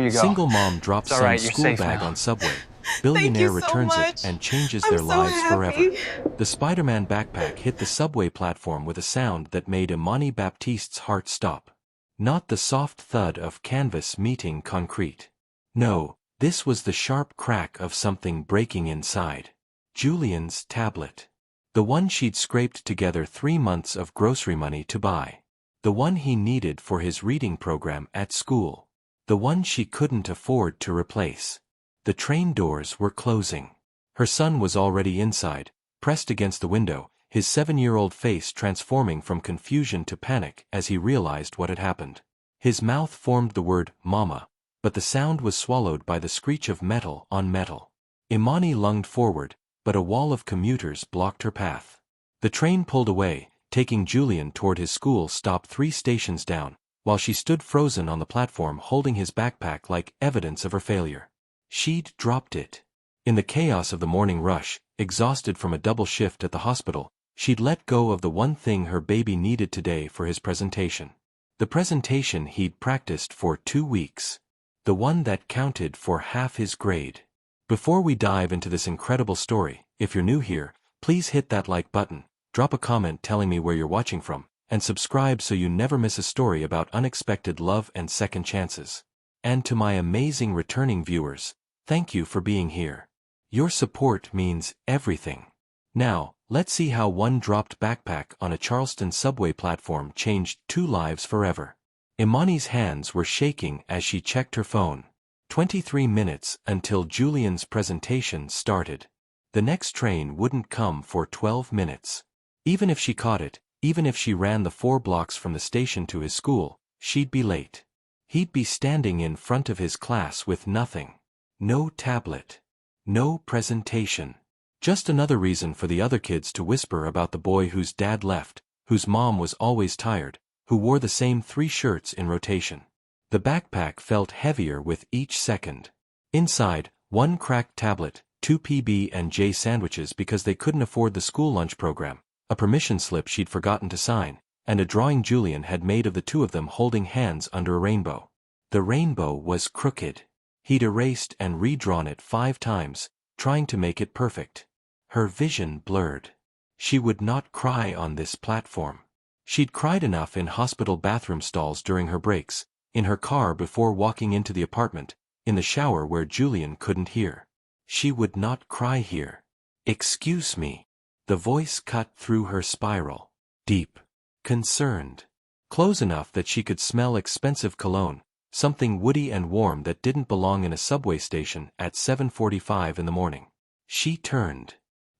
you go. Single mom drops It's all son's right, you're school safe bag now. on subway. Thank you Billionaire so returns it much. and changes I'm their so lives forever. happy. The Spider-Man backpack hit the subway platform with a sound that made Imani Baptiste's heart stop. Not the soft thud of canvas meeting concrete. No, this was the sharp crack of something breaking inside. Julian's tablet. The one she'd scraped together 3 months of grocery money to buy. The one he needed for his reading program at school. The one she couldn't afford to replace. The train doors were closing. Her son was already inside, pressed against the window, his 7-year-old face transforming from confusion to panic as he realized what had happened. His mouth formed the word, "Mama," but the sound was swallowed by the screech of metal on metal. Imani lunged forward, but a wall of commuters blocked her path. The train pulled away, taking Julian toward his school stop 3 stations down, while she stood frozen on the platform holding his backpack like evidence of her failure. She'd dropped it. In the chaos of the morning rush, exhausted from a double shift at the hospital, she'd let go of the one thing her baby needed today for his presentation. The presentation he'd practiced for 2 weeks. The one that counted for half his grade. Before we dive into this incredible story, if you're new here, please hit that like button, drop a comment telling me where you're watching from, and subscribe so you never miss a story about unexpected love and second chances. And to my amazing returning viewers, thank you for being here. Your support means everything. Now, let's see how one dropped backpack on a Charleston subway platform changed 2 lives forever. Imani's hands were shaking as she checked her phone. 23 minutes until Julian's presentation started. The next train wouldn't come for 12 minutes. Even if she caught it, even if she ran the 4 blocks from the station to his school, she'd be late. He'd be standing in front of his class with nothing. No tablet. No presentation. Just another reason for the other kids to whisper about the boy whose dad left, whose mom was always tired, who wore the same 3 shirts in rotation. The backpack felt heavier with each second. Inside, 1 cracked tablet, 2 PB&J sandwiches because they couldn't afford the school lunch program, a permission slip she'd forgotten to sign, and a drawing Julian had made of the 2 of them holding hands under a rainbow. The rainbow was crooked. He'd erased and redrawn it 5 times, trying to make it perfect. Her vision blurred. She would not cry on this platform. She'd cried enough in hospital bathroom stalls during her breaks, in her car before walking into the apartment, in the shower where Julian couldn't hear. She would not cry here. "Excuse me." The voice cut through her spiral. Deep. Concerned. Close enough that she could smell expensive cologne, something woody and warm that didn't belong in a subway station at 7:45 in the morning. She turned.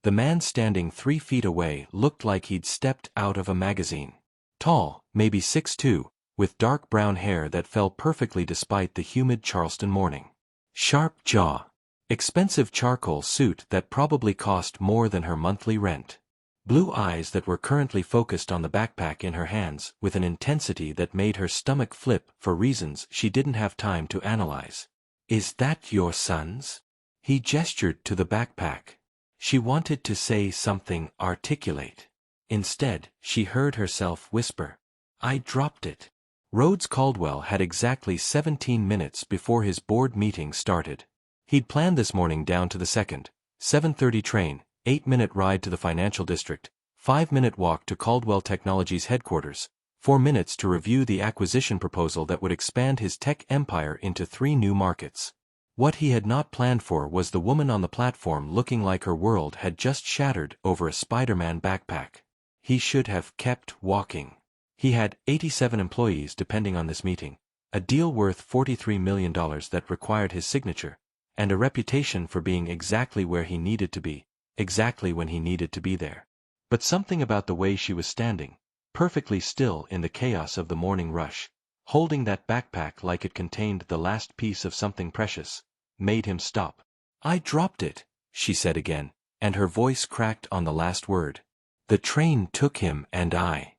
The man standing 3 feet away looked like he'd stepped out of a magazine. Tall, maybe 6'2", with dark brown hair that fell perfectly despite the humid Charleston morning. Sharp jaw. Expensive charcoal suit that probably cost more than her monthly rent. Blue eyes that were currently focused on the backpack in her hands with an intensity that made her stomach flip for reasons she didn't have time to analyze. "Is that your son's?" He gestured to the backpack. She wanted to say something articulate. Instead, she heard herself whisper, "I dropped it." Rhodes Caldwell had exactly 17 minutes before his board meeting started. He'd planned this morning down to the second, 7:30 train, 8-minute ride to the financial district, 5-minute walk to Caldwell Technologies headquarters, 4 minutes to review the acquisition proposal that would expand his tech empire into 3 new markets. What he had not planned for was the woman on the platform looking like her world had just shattered over a Spider-Man backpack. He should have kept walking. He had 87 employees depending on this meeting, a deal worth $43 million that required his signature, and a reputation for being exactly where he needed to be, exactly when he needed to be there. But something about the way she was standing, perfectly still in the chaos of the morning rush, holding that backpack like it contained the last piece of something precious, made him stop. "I dropped it," she said again, and her voice cracked on the last word. "The train took him and I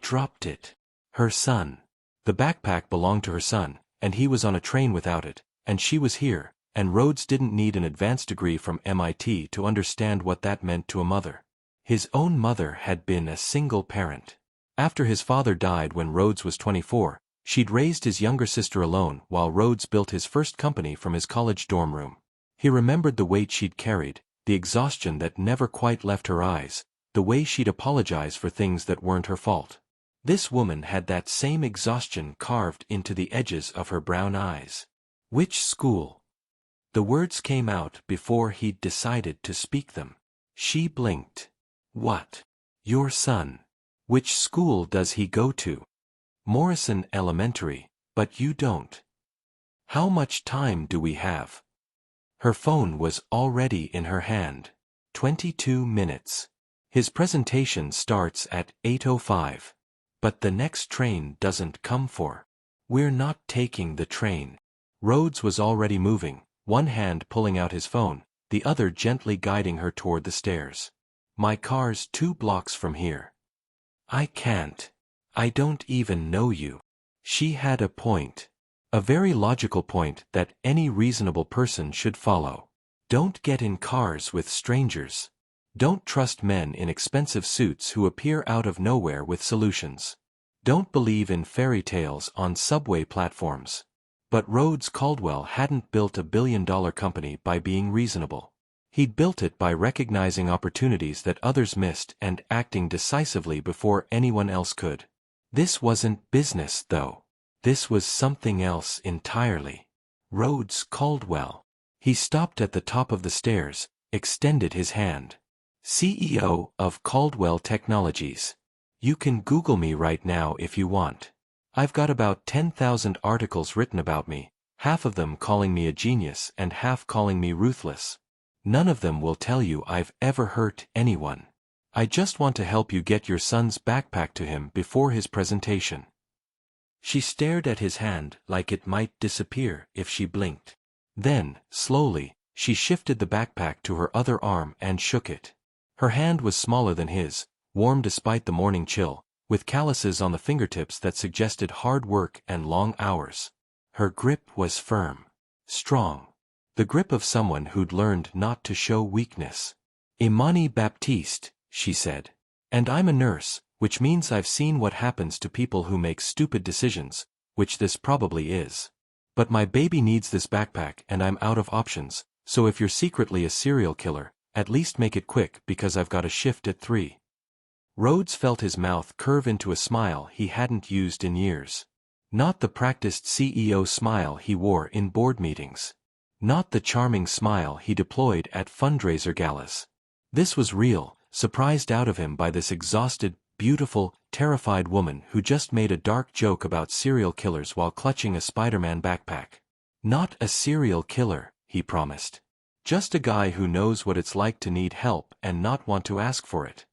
dropped it." Her son. The backpack belonged to her son, and he was on a train without it, and she was here, and Rhodes didn't need an advanced degree from MIT to understand what that meant to a mother. His own mother had been a single parent. After his father died when Rhodes was 24, She'd raised his younger sister alone while Rhodes built his first company from his college dorm room. He remembered the weight she'd carried, the exhaustion that never quite left her eyes, the way she'd apologize for things that weren't her fault. This woman had that same exhaustion carved into the edges of her brown eyes. Which school? The words came out before he'd decided to speak them. She blinked. What? Your son. Which school does he go to? Morrison Elementary, but you don't. How much time do we have? Her phone was already in her hand. 22 minutes. His presentation starts at 8:05. But the next train doesn't come for. We're not taking the train. Rhodes was already moving, one hand pulling out his phone, the other gently guiding her toward the stairs. My car's 2 blocks from here. I can't. I don't even know you. She had a point. A very logical point that any reasonable person should follow. Don't get in cars with strangers. Don't trust men in expensive suits who appear out of nowhere with solutions. Don't believe in fairy tales on subway platforms. But Rhodes Caldwell hadn't built a billion-dollar company by being reasonable. He'd built it by recognizing opportunities that others missed and acting decisively before anyone else could. This wasn't business, though. This was something else entirely. Rhodes Caldwell. He stopped at the top of the stairs, extended his hand. CEO of Caldwell Technologies. You can Google me right now if you want. I've got about 10,000 articles written about me, half of them calling me a genius and half calling me ruthless. None of them will tell you I've ever hurt anyone. I just want to help you get your son's backpack to him before his presentation. She stared at his hand like it might disappear if she blinked. Then, slowly, she shifted the backpack to her other arm and shook it. Her hand was smaller than his, warm despite the morning chill, with calluses on the fingertips that suggested hard work and long hours. Her grip was firm. Strong. The grip of someone who'd learned not to show weakness. Imani Baptiste, she said. And I'm a nurse, which means I've seen what happens to people who make stupid decisions, which this probably is. But my baby needs this backpack and I'm out of options, so if you're secretly a serial killer, at least make it quick because I've got a shift at 3. Rhodes felt his mouth curve into a smile he hadn't used in years. Not the practiced CEO smile he wore in board meetings. Not the charming smile he deployed at fundraiser galas. This was real, surprised out of him by this exhausted, beautiful, terrified woman who just made a dark joke about serial killers while clutching a Spider-Man backpack. Not a serial killer, he promised. Just a guy who knows what it's like to need help and not want to ask for it.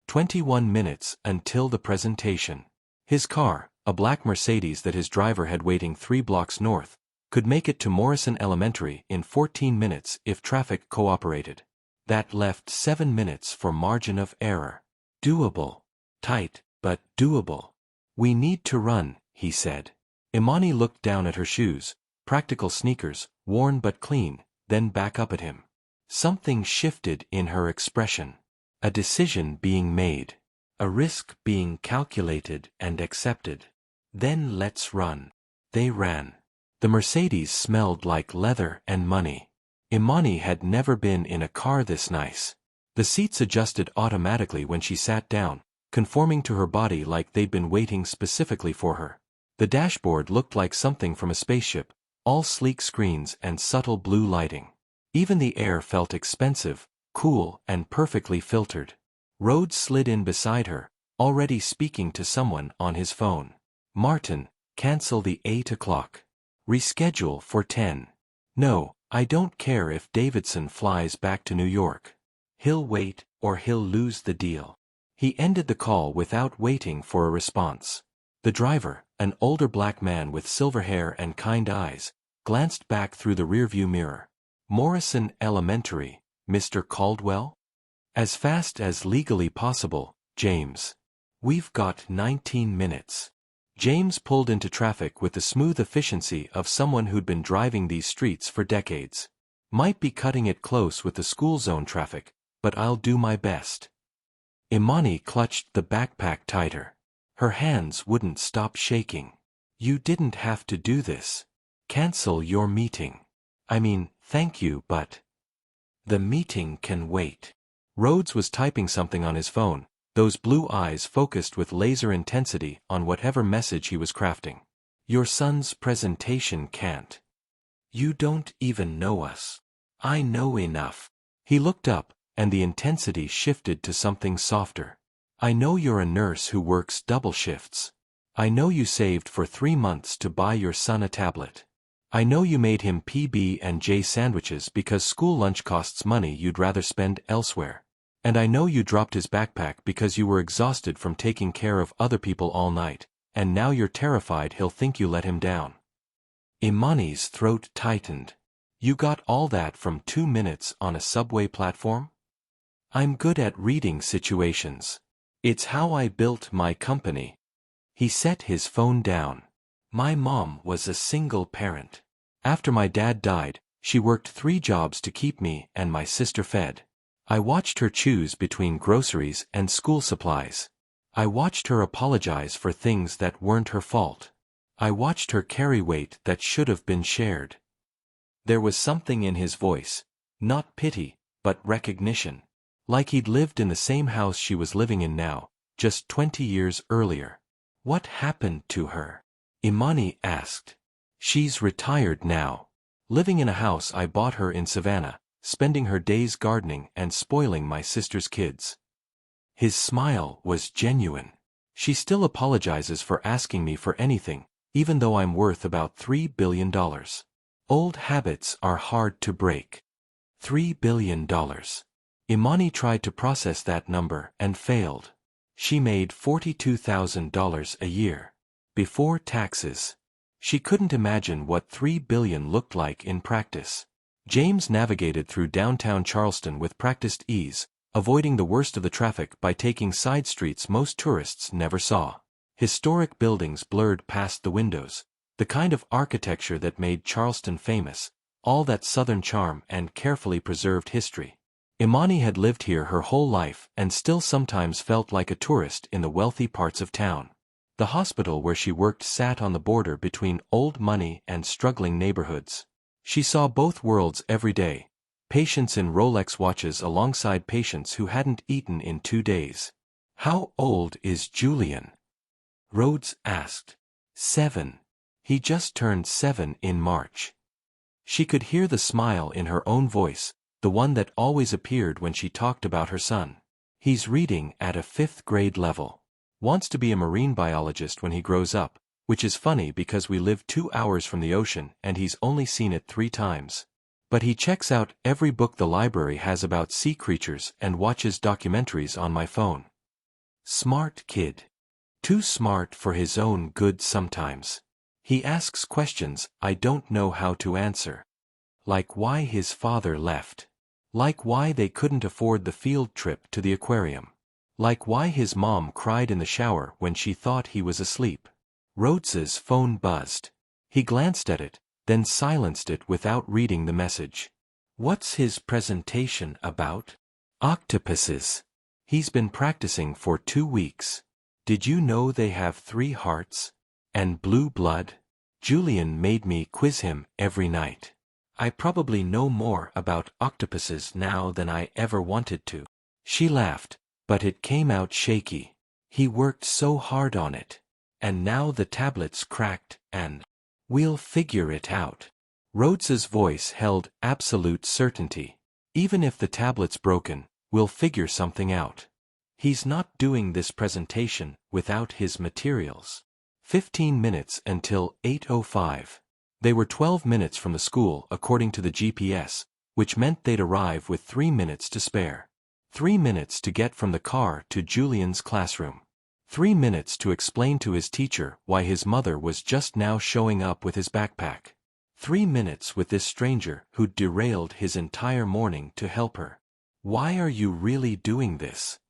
21 minutes until the presentation. His car, a black Mercedes that his driver had waiting 3 blocks north, could make it to Morrison Elementary in 14 minutes if traffic cooperated. That left 7 minutes for margin of error. Doable. Tight, but doable. We need to run, he said. Imani looked down at her shoes, practical sneakers, worn but clean, then back up at him. Something shifted in her expression. A decision being made. A risk being calculated and accepted. Then let's run. They ran. The Mercedes smelled like leather and money. Imani had never been in a car this nice. The seats adjusted automatically when she sat down, conforming to her body like they'd been waiting specifically for her. The dashboard looked like something from a spaceship, all sleek screens and subtle blue lighting. Even the air felt expensive, cool, and perfectly filtered. Rhodes slid in beside her, already speaking to someone on his phone. Martin, cancel the 8 o'clock. Reschedule for 10. No, I don't care if Davidson flies back to New York. He'll wait, or he'll lose the deal. He ended the call without waiting for a response. The driver, an older black man with silver hair and kind eyes, glanced back through the rearview mirror. Morrison Elementary, Mr. Caldwell? As fast as legally possible, James. We've got 19 minutes. James pulled into traffic with the smooth efficiency of someone who'd been driving these streets for decades. Might be cutting it close with the school zone traffic, but I'll do my best. Imani clutched the backpack tighter. Her hands wouldn't stop shaking. You didn't have to do this. Cancel your meeting. I mean, thank you, but the meeting can wait. Rhodes was typing something on his phone, those blue eyes focused with laser intensity on whatever message he was crafting. Your son's presentation can't. You don't even know us. I know enough. He looked up, and the intensity shifted to something softer. I know you're a nurse who works double shifts. I know you saved for 3 months to buy your son a tablet. I know you made him PB&J sandwiches because school lunch costs money you'd rather spend elsewhere. And I know you dropped his backpack because you were exhausted from taking care of other people all night, and now you're terrified he'll think you let him down. Imani's throat tightened. You got all that from 2 minutes on a subway platform? I'm good at reading situations. It's how I built my company. He set his phone down. My mom was a single parent. After my dad died, she worked 3 jobs to keep me and my sister fed. I watched her choose between groceries and school supplies. I watched her apologize for things that weren't her fault. I watched her carry weight that should have been shared. There was something in his voice, not pity, but recognition. Like he'd lived in the same house she was living in now, just 20 years earlier. What happened to her? Imani asked. She's retired now. Living in a house I bought her in Savannah, spending her days gardening and spoiling my sister's kids. His smile was genuine. She still apologizes for asking me for anything, even though I'm worth about $3 billion. Old habits are hard to break. $3 billion. Imani tried to process that number and failed. She made $42,000 a year. Before taxes. She couldn't imagine what $3 billion looked like in practice. James navigated through downtown Charleston with practiced ease, avoiding the worst of the traffic by taking side streets most tourists never saw. Historic buildings blurred past the windows, the kind of architecture that made Charleston famous, all that southern charm and carefully preserved history. Imani had lived here her whole life and still sometimes felt like a tourist in the wealthy parts of town. The hospital where she worked sat on the border between old money and struggling neighborhoods. She saw both worlds every day, patients in Rolex watches alongside patients who hadn't eaten in 2 days. How old is Julian? Rhodes asked. 7. He just turned 7 in March. She could hear the smile in her own voice, the one that always appeared when she talked about her son. He's reading at a 5th grade level. Wants to be a marine biologist when he grows up, which is funny because we live 2 hours from the ocean and he's only seen it 3 times. But he checks out every book the library has about sea creatures and watches documentaries on my phone. Smart kid. Too smart for his own good sometimes. He asks questions I don't know how to answer. Like why his father left. Like why they couldn't afford the field trip to the aquarium. Like why his mom cried in the shower when she thought he was asleep. Rhodes's phone buzzed. He glanced at it, then silenced it without reading the message. What's his presentation about? Octopuses. He's been practicing for 2 weeks. Did you know they have 3 hearts? And blue blood? Julian made me quiz him every night. I probably know more about octopuses now than I ever wanted to. She laughed, but it came out shaky. He worked so hard on it. And now the tablet's cracked, and we'll figure it out. Rhodes's voice held absolute certainty. Even if the tablet's broken, we'll figure something out. He's not doing this presentation without his materials. 15 minutes until 8:05. They were 12 minutes from the school according to the GPS, which meant they'd arrive with 3 minutes to spare. 3 minutes to get from the car to Julian's classroom. 3 minutes to explain to his teacher why his mother was just now showing up with his backpack. 3 minutes with this stranger who'd derailed his entire morning to help her. Why are you really doing this?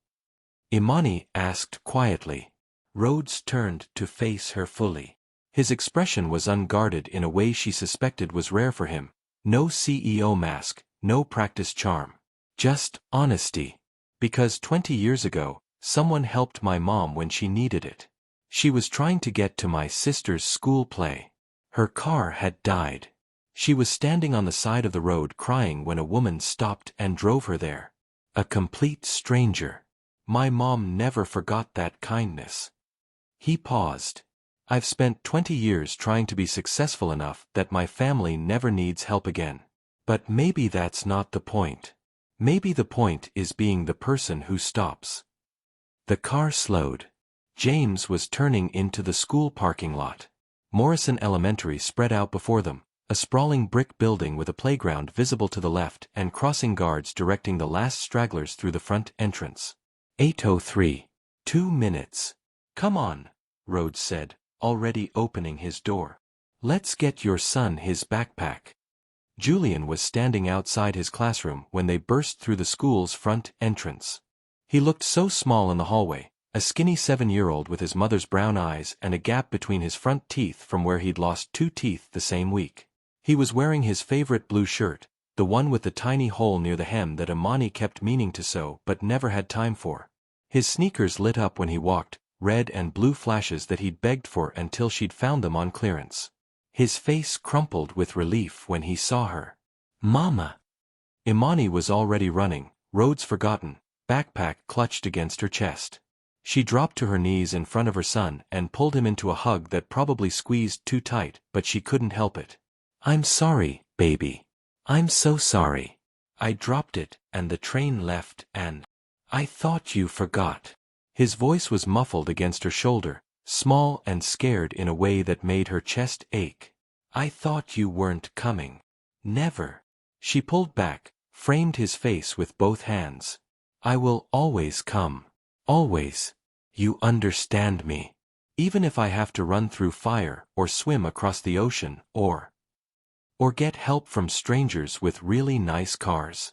Imani asked quietly. Rhodes turned to face her fully. His expression was unguarded in a way she suspected was rare for him. No CEO mask, no practice charm. Just honesty. Because 20 years ago, someone helped my mom when she needed it. She was trying to get to my sister's school play. Her car had died. She was standing on the side of the road crying when a woman stopped and drove her there. A complete stranger. My mom never forgot that kindness. He paused. I've spent 20 years trying to be successful enough that my family never needs help again. But maybe that's not the point. Maybe the point is being the person who stops. The car slowed. James was turning into the school parking lot. Morrison Elementary spread out before them, a sprawling brick building with a playground visible to the left and crossing guards directing the last stragglers through the front entrance. 8:03. 2 minutes. Come on, Rhodes said, already opening his door. Let's get your son his backpack. Julian was standing outside his classroom when they burst through the school's front entrance. He looked so small in the hallway, a skinny 7-year-old with his mother's brown eyes and a gap between his front teeth from where he'd lost 2 teeth the same week. He was wearing his favorite blue shirt, the one with the tiny hole near the hem that Imani kept meaning to sew but never had time for. His sneakers lit up when he walked, red and blue flashes that he'd begged for until she'd found them on clearance. His face crumpled with relief when he saw her. Mama! Imani was already running, Rhodes forgotten, backpack clutched against her chest. She dropped to her knees in front of her son and pulled him into a hug that probably squeezed too tight, but she couldn't help it. I'm sorry, baby. I'm so sorry. I dropped it, and the train left, and I thought you forgot. His voice was muffled against her shoulder, small and scared in a way that made her chest ache. I thought you weren't coming. Never. She pulled back, framed his face with both hands. I will always come. Always. You understand me. Even if I have to run through fire or swim across the ocean or get help from strangers with really nice cars.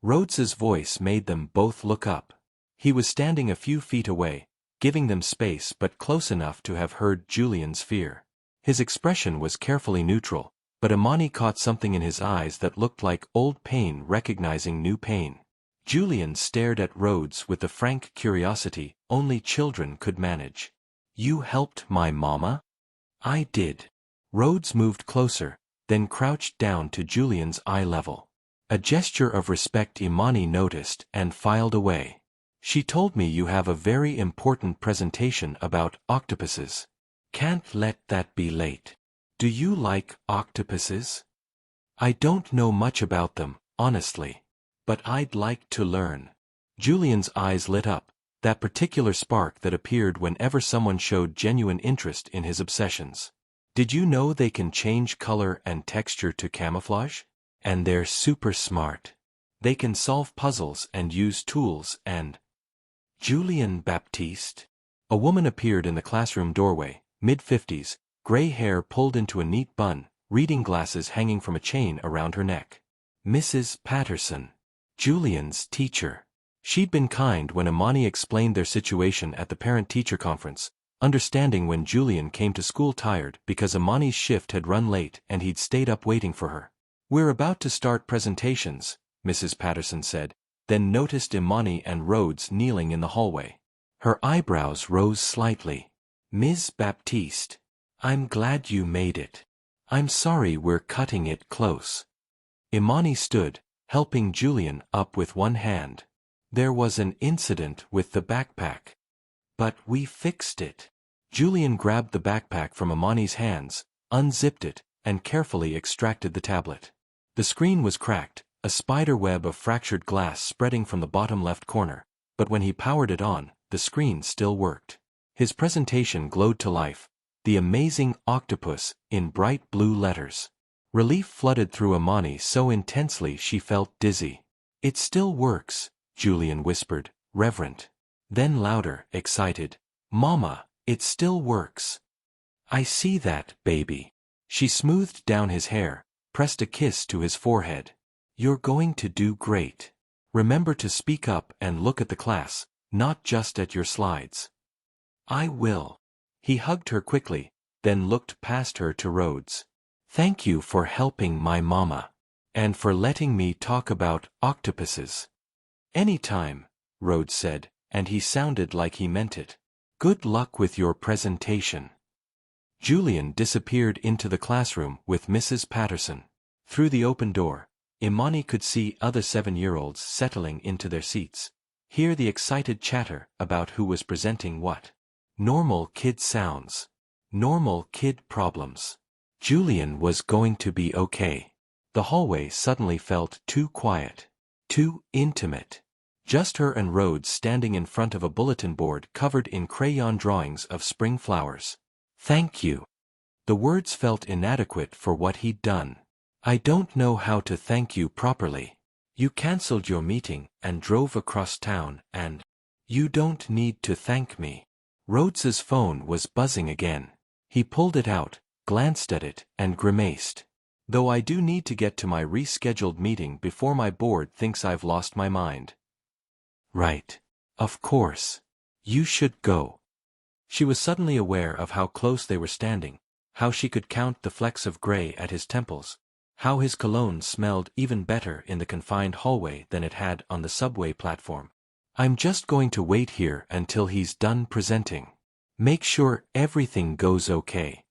Rhodes's voice made them both look up. He was standing a few feet away, giving them space but close enough to have heard Julian's fear. His expression was carefully neutral, but Imani caught something in his eyes that looked like old pain recognizing new pain. Julian stared at Rhodes with the frank curiosity only children could manage. You helped my mama? I did. Rhodes moved closer, then crouched down to Julian's eye level. A gesture of respect Imani noticed and filed away. She told me you have a very important presentation about octopuses. Can't let that be late. Do you like octopuses? I don't know much about them, honestly. But I'd like to learn. Julian's eyes lit up, that particular spark that appeared whenever someone showed genuine interest in his obsessions. Did you know they can change color and texture to camouflage? And they're super smart. They can solve puzzles and use tools and... Julian Baptiste? A woman appeared in the classroom doorway, mid-50s, gray hair pulled into a neat bun, reading glasses hanging from a chain around her neck. Mrs. Patterson. Julian's teacher. She'd been kind when Imani explained their situation at the parent-teacher conference, understanding when Julian came to school tired because Imani's shift had run late and he'd stayed up waiting for her. We're about to start presentations, Mrs. Patterson said, then noticed Imani and Rhodes kneeling in the hallway. Her eyebrows rose slightly. Ms. Baptiste, I'm glad you made it. I'm sorry we're cutting it close. Imani stood, helping Julian up with one hand. There was an incident with the backpack. But we fixed it. Julian grabbed the backpack from Imani's hands, unzipped it, and carefully extracted the tablet. The screen was cracked, a spider web of fractured glass spreading from the bottom left corner, but when he powered it on, the screen still worked. His presentation glowed to life, the amazing octopus, in bright blue letters. Relief flooded through Imani so intensely she felt dizzy. It still works, Julian whispered, reverent. Then louder, excited. Mama, it still works. I see that, baby. She smoothed down his hair, pressed a kiss to his forehead. You're going to do great. Remember to speak up and look at the class, not just at your slides. I will. He hugged her quickly, then looked past her to Rhodes. Thank you for helping my mama. And for letting me talk about octopuses. Anytime, Rhodes said, and he sounded like he meant it. Good luck with your presentation. Julian disappeared into the classroom with Mrs. Patterson. Through the open door, Imani could see other 7-year-olds settling into their seats. Hear the excited chatter about who was presenting what. Normal kid sounds. Normal kid problems. Julian was going to be okay. The hallway suddenly felt too quiet. Too intimate. Just her and Rhodes standing in front of a bulletin board covered in crayon drawings of spring flowers. Thank you. The words felt inadequate for what he'd done. I don't know how to thank you properly. You canceled your meeting and drove across town and... You don't need to thank me. Rhodes's phone was buzzing again. He pulled it out, glanced at it, and grimaced. Though I do need to get to my rescheduled meeting before my board thinks I've lost my mind. Right. Of course. You should go. She was suddenly aware of how close they were standing, how she could count the flecks of gray at his temples, how his cologne smelled even better in the confined hallway than it had on the subway platform. I'm just going to wait here until he's done presenting. Make sure everything goes okay.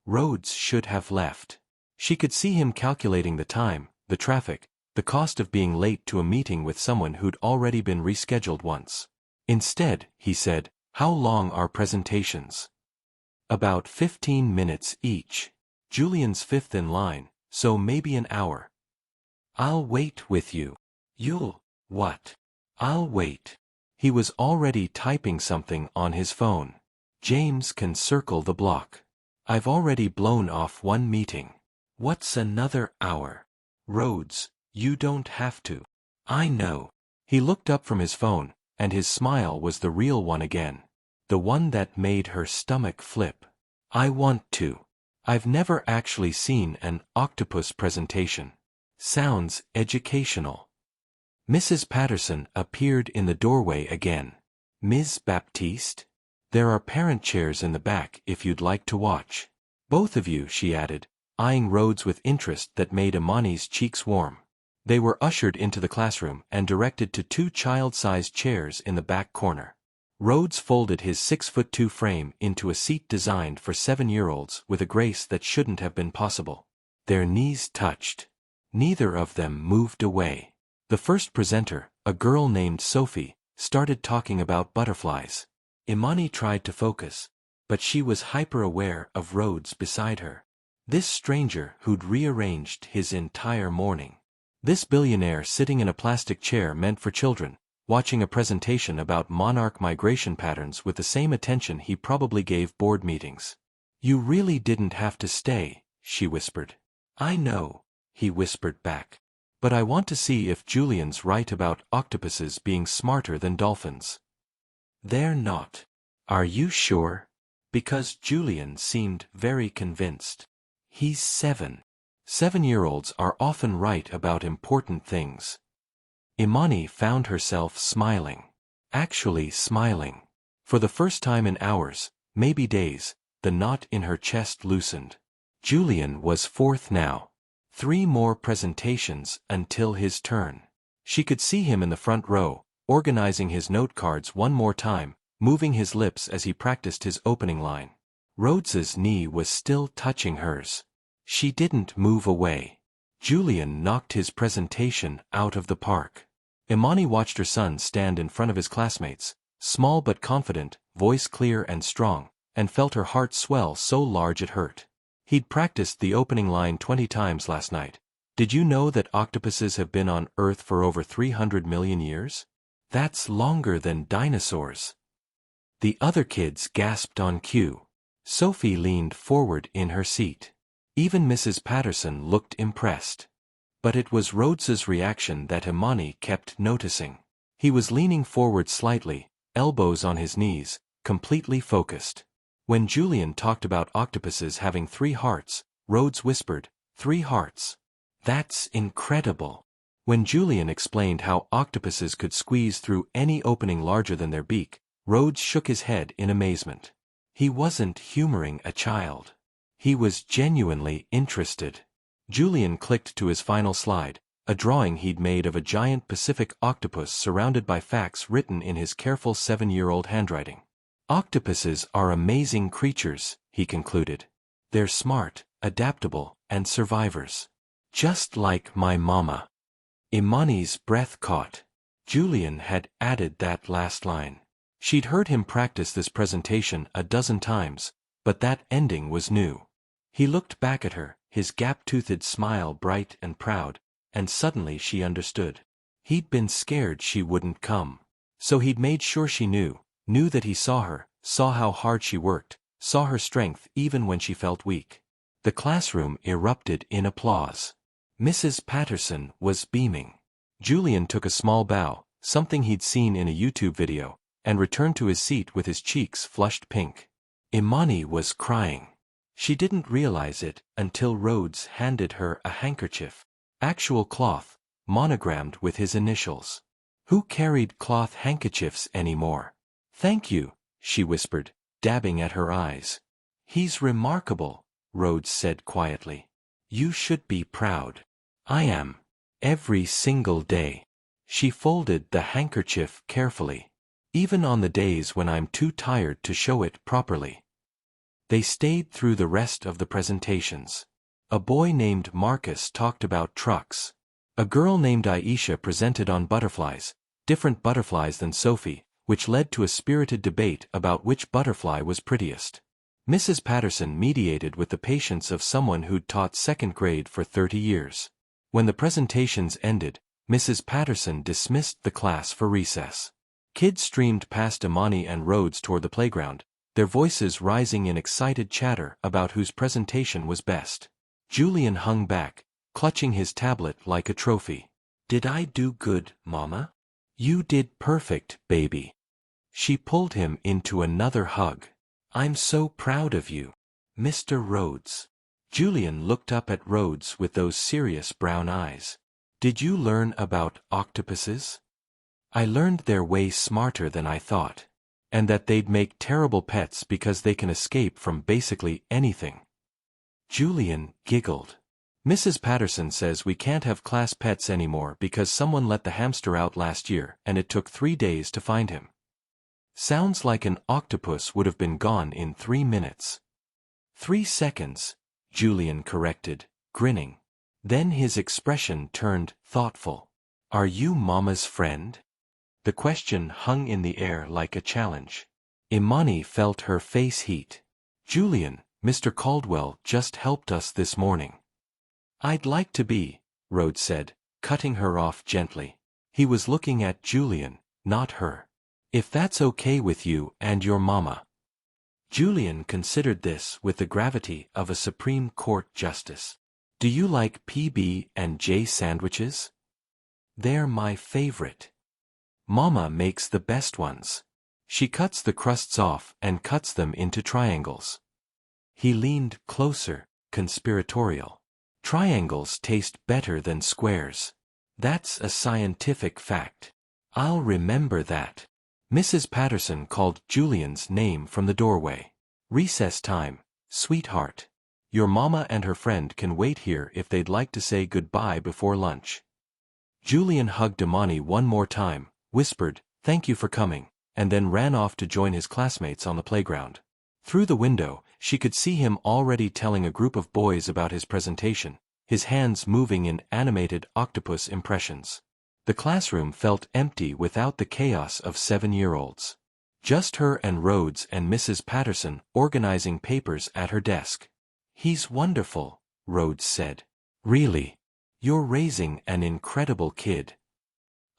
Rhodes should have left. She could see him calculating the time, the traffic, the cost of being late to a meeting with someone who'd already been rescheduled once. Instead, he said, how long are presentations? About 15 minutes each. Julian's fifth in line, so maybe an hour. I'll wait with you. You'll... What? I'll wait. He was already typing something on his phone. James can circle the block. I've already blown off one meeting. What's another hour? Rhodes, you don't have to. I know. He looked up from his phone, and his smile was the real one again. The one that made her stomach flip. I want to. I've never actually seen an octopus presentation. Sounds educational. Mrs. Patterson appeared in the doorway again. Ms. Baptiste? There are parent chairs in the back if you'd like to watch. Both of you, she added, eyeing Rhodes with interest that made Imani's cheeks warm. They were ushered into the classroom and directed to 2 child-sized chairs in the back corner. Rhodes folded his 6'2" frame into a seat designed for 7-year-olds with a grace that shouldn't have been possible. Their knees touched. Neither of them moved away. The first presenter, a girl named Sophie, started talking about butterflies. Imani tried to focus, but she was hyper-aware of Rhodes beside her. This stranger who'd rearranged his entire morning. This billionaire sitting in a plastic chair meant for children, watching a presentation about monarch migration patterns with the same attention he probably gave board meetings. You really didn't have to stay, she whispered. I know, he whispered back. But I want to see if Julian's right about octopuses being smarter than dolphins. They're not. Are you sure? Because Julian seemed very convinced. He's 7. 7-year-olds are often right about important things. Imani found herself smiling. Actually smiling. For the first time in hours, maybe days, the knot in her chest loosened. Julian was 4th now. 3 more presentations until his turn. She could see him in the front row, organizing his note cards one more time, moving his lips as he practiced his opening line. Rhodes's knee was still touching hers. She didn't move away. Julian knocked his presentation out of the park. Imani watched her son stand in front of his classmates, small but confident, voice clear and strong, and felt her heart swell so large it hurt. He'd practiced the opening line 20 times last night. Did you know that octopuses have been on Earth for over 300 million years? That's longer than dinosaurs. The other kids gasped on cue. Sophie leaned forward in her seat. Even Mrs. Patterson looked impressed. But it was Rhodes's reaction that Imani kept noticing. He was leaning forward slightly, elbows on his knees, completely focused. When Julian talked about octopuses having 3 hearts, Rhodes whispered, 3 hearts. That's incredible. When Julian explained how octopuses could squeeze through any opening larger than their beak, Rhodes shook his head in amazement. He wasn't humoring a child. He was genuinely interested. Julian clicked to his final slide, a drawing he'd made of a giant Pacific octopus surrounded by facts written in his careful 7-year-old handwriting. Octopuses are amazing creatures, he concluded. They're smart, adaptable, and survivors. Just like my mama. Imani's breath caught. Julian had added that last line. She'd heard him practice this presentation a dozen times, but that ending was new. He looked back at her, his gap-toothed smile bright and proud, and suddenly she understood. He'd been scared she wouldn't come. So he'd made sure she knew that he saw her, saw how hard she worked, saw her strength even when she felt weak. The classroom erupted in applause. Mrs. Patterson was beaming. Julian took a small bow, something he'd seen in a YouTube video, and returned to his seat with his cheeks flushed pink. Imani was crying. She didn't realize it until Rhodes handed her a handkerchief. Actual cloth, monogrammed with his initials. Who carried cloth handkerchiefs anymore? Thank you, she whispered, dabbing at her eyes. He's remarkable, Rhodes said quietly. You should be proud. I am. Every single day. She folded the handkerchief carefully. Even on the days when I'm too tired to show it properly. They stayed through the rest of the presentations. A boy named Marcus talked about trucks. A girl named Aisha presented on butterflies, different butterflies than Sophie, which led to a spirited debate about which butterfly was prettiest. Mrs. Patterson mediated with the patience of someone who'd taught second grade for 30 years. When the presentations ended, Mrs. Patterson dismissed the class for recess. Kids streamed past Imani and Rhodes toward the playground, their voices rising in excited chatter about whose presentation was best. Julian hung back, clutching his tablet like a trophy. Did I do good, Mama? You did perfect, baby. She pulled him into another hug. I'm so proud of you, Mr. Rhodes. Julian looked up at Rhodes with those serious brown eyes. Did you learn about octopuses? I learned they're way smarter than I thought. And that they'd make terrible pets because they can escape from basically anything. Julian giggled. Mrs. Patterson says we can't have class pets anymore because someone let the hamster out last year and it took 3 days to find him. Sounds like an octopus would have been gone in 3 minutes. 3 seconds, Julian corrected, grinning. Then his expression turned thoughtful. Are you Mama's friend? The question hung in the air like a challenge. Imani felt her face heat. Julian, Mr. Caldwell just helped us this morning. I'd like to be, Rhodes said, cutting her off gently. He was looking at Julian, not her. If that's okay with you and your mama. Julian considered this with the gravity of a Supreme Court justice. Do you like PB&J sandwiches? They're my favorite. Mama makes the best ones. She cuts the crusts off and cuts them into triangles. He leaned closer, conspiratorial. Triangles taste better than squares. That's a scientific fact. I'll remember that. Mrs. Patterson called Julian's name from the doorway. Recess time, sweetheart. Your mama and her friend can wait here if they'd like to say goodbye before lunch. Julian hugged Imani one more time, whispered, "Thank you for coming," and then ran off to join his classmates on the playground. Through the window, she could see him already telling a group of boys about his presentation, his hands moving in animated octopus impressions. The classroom felt empty without the chaos of 7-year-olds. Just her and Rhodes and Mrs. Patterson organizing papers at her desk. He's wonderful, Rhodes said. Really? You're raising an incredible kid.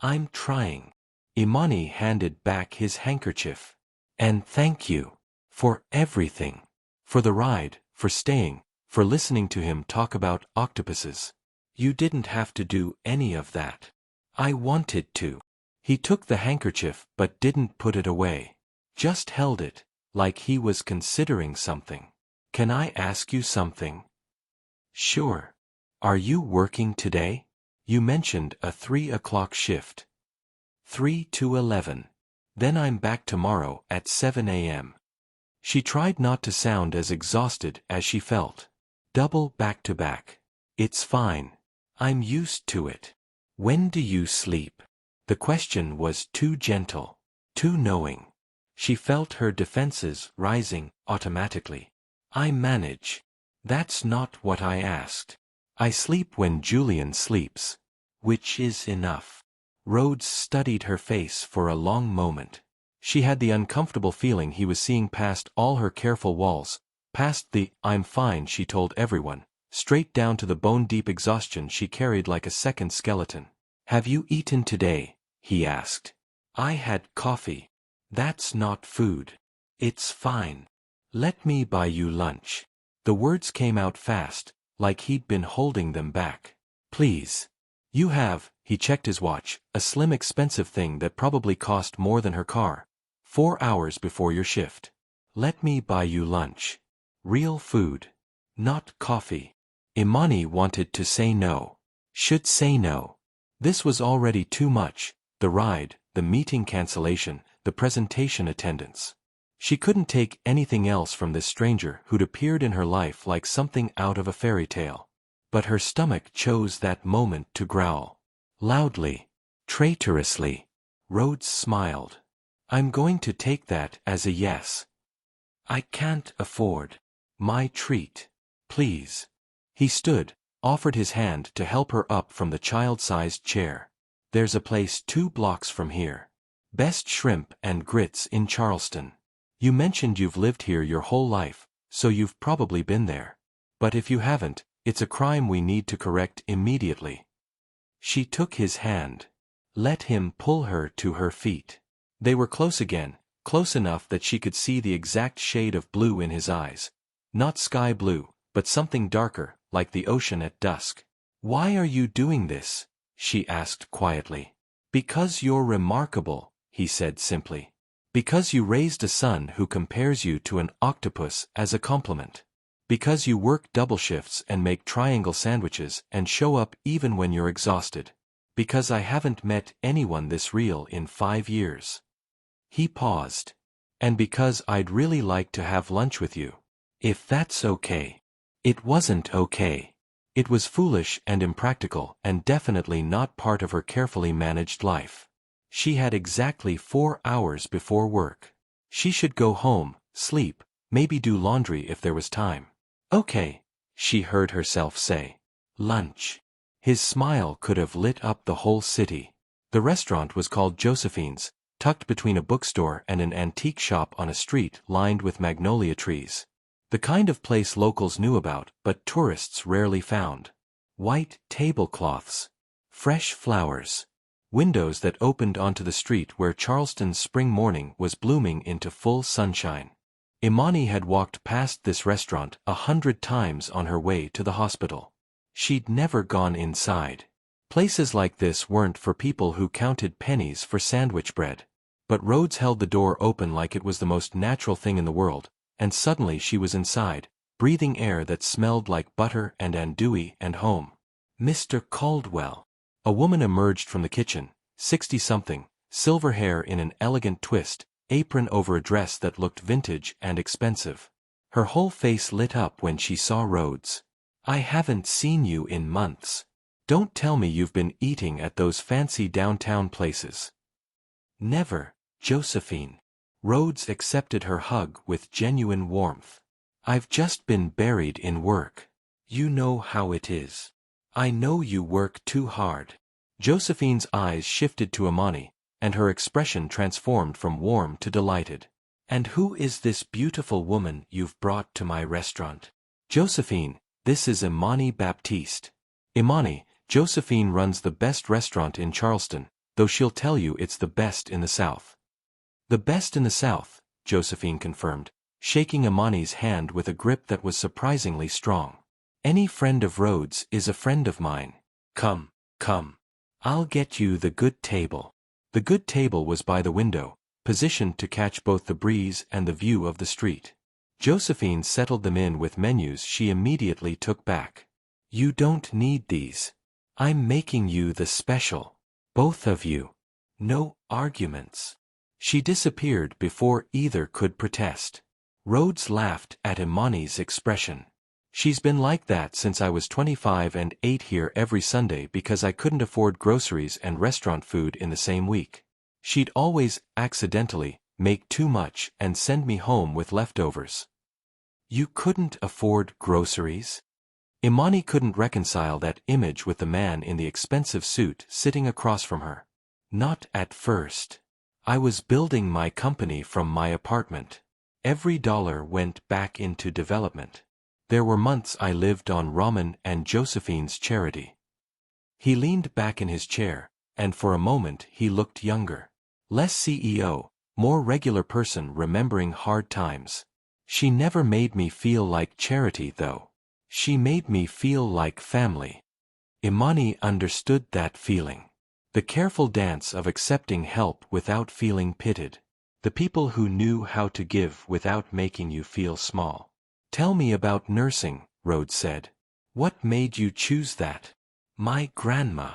I'm trying. Imani handed back his handkerchief. And thank you. For everything. For the ride, for staying, for listening to him talk about octopuses. You didn't have to do any of that. I wanted to. He took the handkerchief but didn't put it away. Just held it, like he was considering something. Can I ask you something? Sure. Are you working today? You mentioned a 3 o'clock shift. 3 to 11. Then I'm back tomorrow at 7 a.m. She tried not to sound as exhausted as she felt. Double back-to-back. It's fine. I'm used to it. When do you sleep? The question was too gentle, too knowing. She felt her defenses rising automatically. I manage. That's not what I asked. I sleep when Julian sleeps. Which is enough. Rhodes studied her face for a long moment. She had the uncomfortable feeling he was seeing past all her careful walls, past the "I'm fine" she told everyone, straight down to the bone-deep exhaustion she carried like a second skeleton. Have you eaten today? He asked. I had coffee. That's not food. It's fine. Let me buy you lunch. The words came out fast, like he'd been holding them back. Please. You have, he checked his watch, a slim expensive thing that probably cost more than her car. 4 hours before your shift. Let me buy you lunch. Real food. Not coffee. Imani wanted to say no. Should say no. This was already too much, the ride, the meeting cancellation, the presentation attendance. She couldn't take anything else from this stranger who'd appeared in her life like something out of a fairy tale. But her stomach chose that moment to growl. Loudly. Traitorously. Rhodes smiled. I'm going to take that as a yes. I can't afford my treat. Please. He stood, offered his hand to help her up from the child-sized chair. There's a place 2 blocks from here. Best shrimp and grits in Charleston. You mentioned you've lived here your whole life, so you've probably been there. But if you haven't, it's a crime we need to correct immediately. She took his hand. Let him pull her to her feet. They were close again, close enough that she could see the exact shade of blue in his eyes. Not sky blue, but something darker, like the ocean at dusk. Why are you doing this? She asked quietly. Because you're remarkable, he said simply. Because you raised a son who compares you to an octopus as a compliment. Because you work double shifts and make triangle sandwiches and show up even when you're exhausted. Because I haven't met anyone this real in 5 years. He paused. And because I'd really like to have lunch with you. If that's okay. It wasn't okay. It was foolish and impractical and definitely not part of her carefully managed life. She had exactly 4 hours before work. She should go home, sleep, maybe do laundry if there was time. Okay, she heard herself say. Lunch. His smile could have lit up the whole city. The restaurant was called Josephine's, tucked between a bookstore and an antique shop on a street lined with magnolia trees. The kind of place locals knew about, but tourists rarely found. White tablecloths. Fresh flowers. Windows that opened onto the street where Charleston's spring morning was blooming into full sunshine. Imani had walked past this restaurant 100 times on her way to the hospital. She'd never gone inside. Places like this weren't for people who counted pennies for sandwich bread. But Rhodes held the door open like it was the most natural thing in the world, and suddenly she was inside, breathing air that smelled like butter and andouille and home. Mr. Caldwell. A woman emerged from the kitchen, 60-something, silver hair in an elegant twist, apron over a dress that looked vintage and expensive. Her whole face lit up when she saw Rhodes. I haven't seen you in months. Don't tell me you've been eating at those fancy downtown places. Never, Josephine. Rhodes accepted her hug with genuine warmth. I've just been buried in work. You know how it is. I know you work too hard. Josephine's eyes shifted to Imani, and her expression transformed from warm to delighted. And who is this beautiful woman you've brought to my restaurant? Josephine, this is Imani Baptiste. Imani, Josephine runs the best restaurant in Charleston, though she'll tell you it's the best in the South. The best in the South, Josephine confirmed, shaking Imani's hand with a grip that was surprisingly strong. Any friend of Rhodes is a friend of mine. Come, come. I'll get you the good table. The good table was by the window, positioned to catch both the breeze and the view of the street. Josephine settled them in with menus she immediately took back. You don't need these. I'm making you the special. Both of you. No arguments. She disappeared before either could protest. Rhodes laughed at Imani's expression. She's been like that since I was 25 and ate here every Sunday because I couldn't afford groceries and restaurant food in the same week. She'd always, accidentally, make too much and send me home with leftovers. You couldn't afford groceries? Imani couldn't reconcile that image with the man in the expensive suit sitting across from her. Not at first. I was building my company from my apartment. Every dollar went back into development. There were months I lived on ramen and Josephine's charity. He leaned back in his chair, and for a moment he looked younger. Less CEO, more regular person remembering hard times. She never made me feel like charity though. She made me feel like family. Imani understood that feeling. The careful dance of accepting help without feeling pitted. The people who knew how to give without making you feel small. Tell me about nursing, Rhodes said. What made you choose that? My grandma.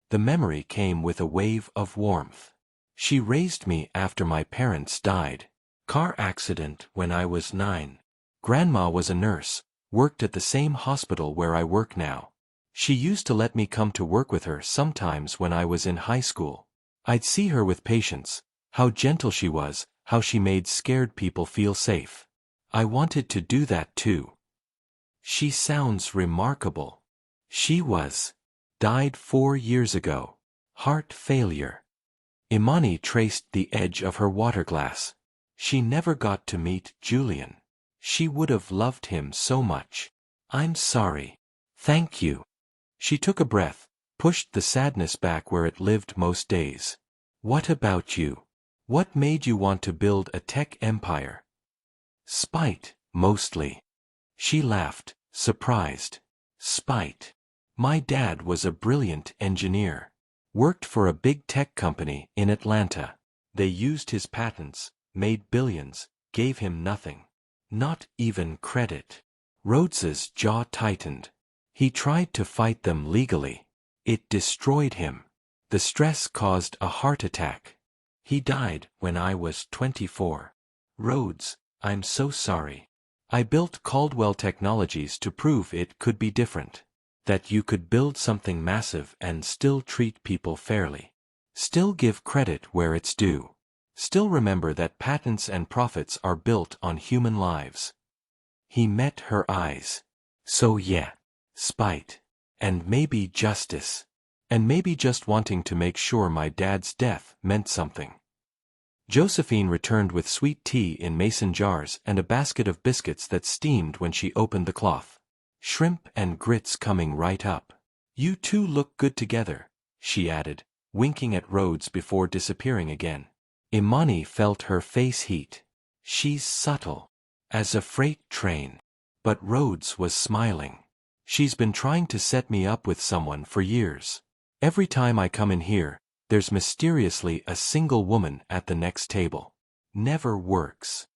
The memory came with a wave of warmth. She raised me after my parents died. Car accident when I was 9. Grandma was a nurse, worked at the same hospital where I work now. She used to let me come to work with her sometimes when I was in high school. I'd see her with patients, how gentle she was, how she made scared people feel safe. I wanted to do that too. She sounds remarkable. She was. Died 4 years ago. Heart failure. Imani traced the edge of her water glass. She never got to meet Julian. She would have loved him so much. I'm sorry. Thank you. She took a breath, pushed the sadness back where it lived most days. What about you? What made you want to build a tech empire? Spite, mostly. She laughed, surprised. Spite. My dad was a brilliant engineer. Worked for a big tech company in Atlanta. They used his patents, made billions, gave him nothing. Not even credit. Rhodes's jaw tightened. He tried to fight them legally. It destroyed him. The stress caused a heart attack. He died when I was 24. Rhodes, I'm so sorry. I built Caldwell Technologies to prove it could be different. That you could build something massive and still treat people fairly. Still give credit where it's due. Still remember that patents and profits are built on human lives. He met her eyes. So yeah. Spite. And maybe justice. And maybe just wanting to make sure my dad's death meant something. Josephine returned with sweet tea in mason jars and a basket of biscuits that steamed when she opened the cloth. Shrimp and grits coming right up. You two look good together, she added, winking at Rhodes before disappearing again. Imani felt her face heat. She's subtle. As a freight train. But Rhodes was smiling. She's been trying to set me up with someone for years. Every time I come in here, there's mysteriously a single woman at the next table. Never works.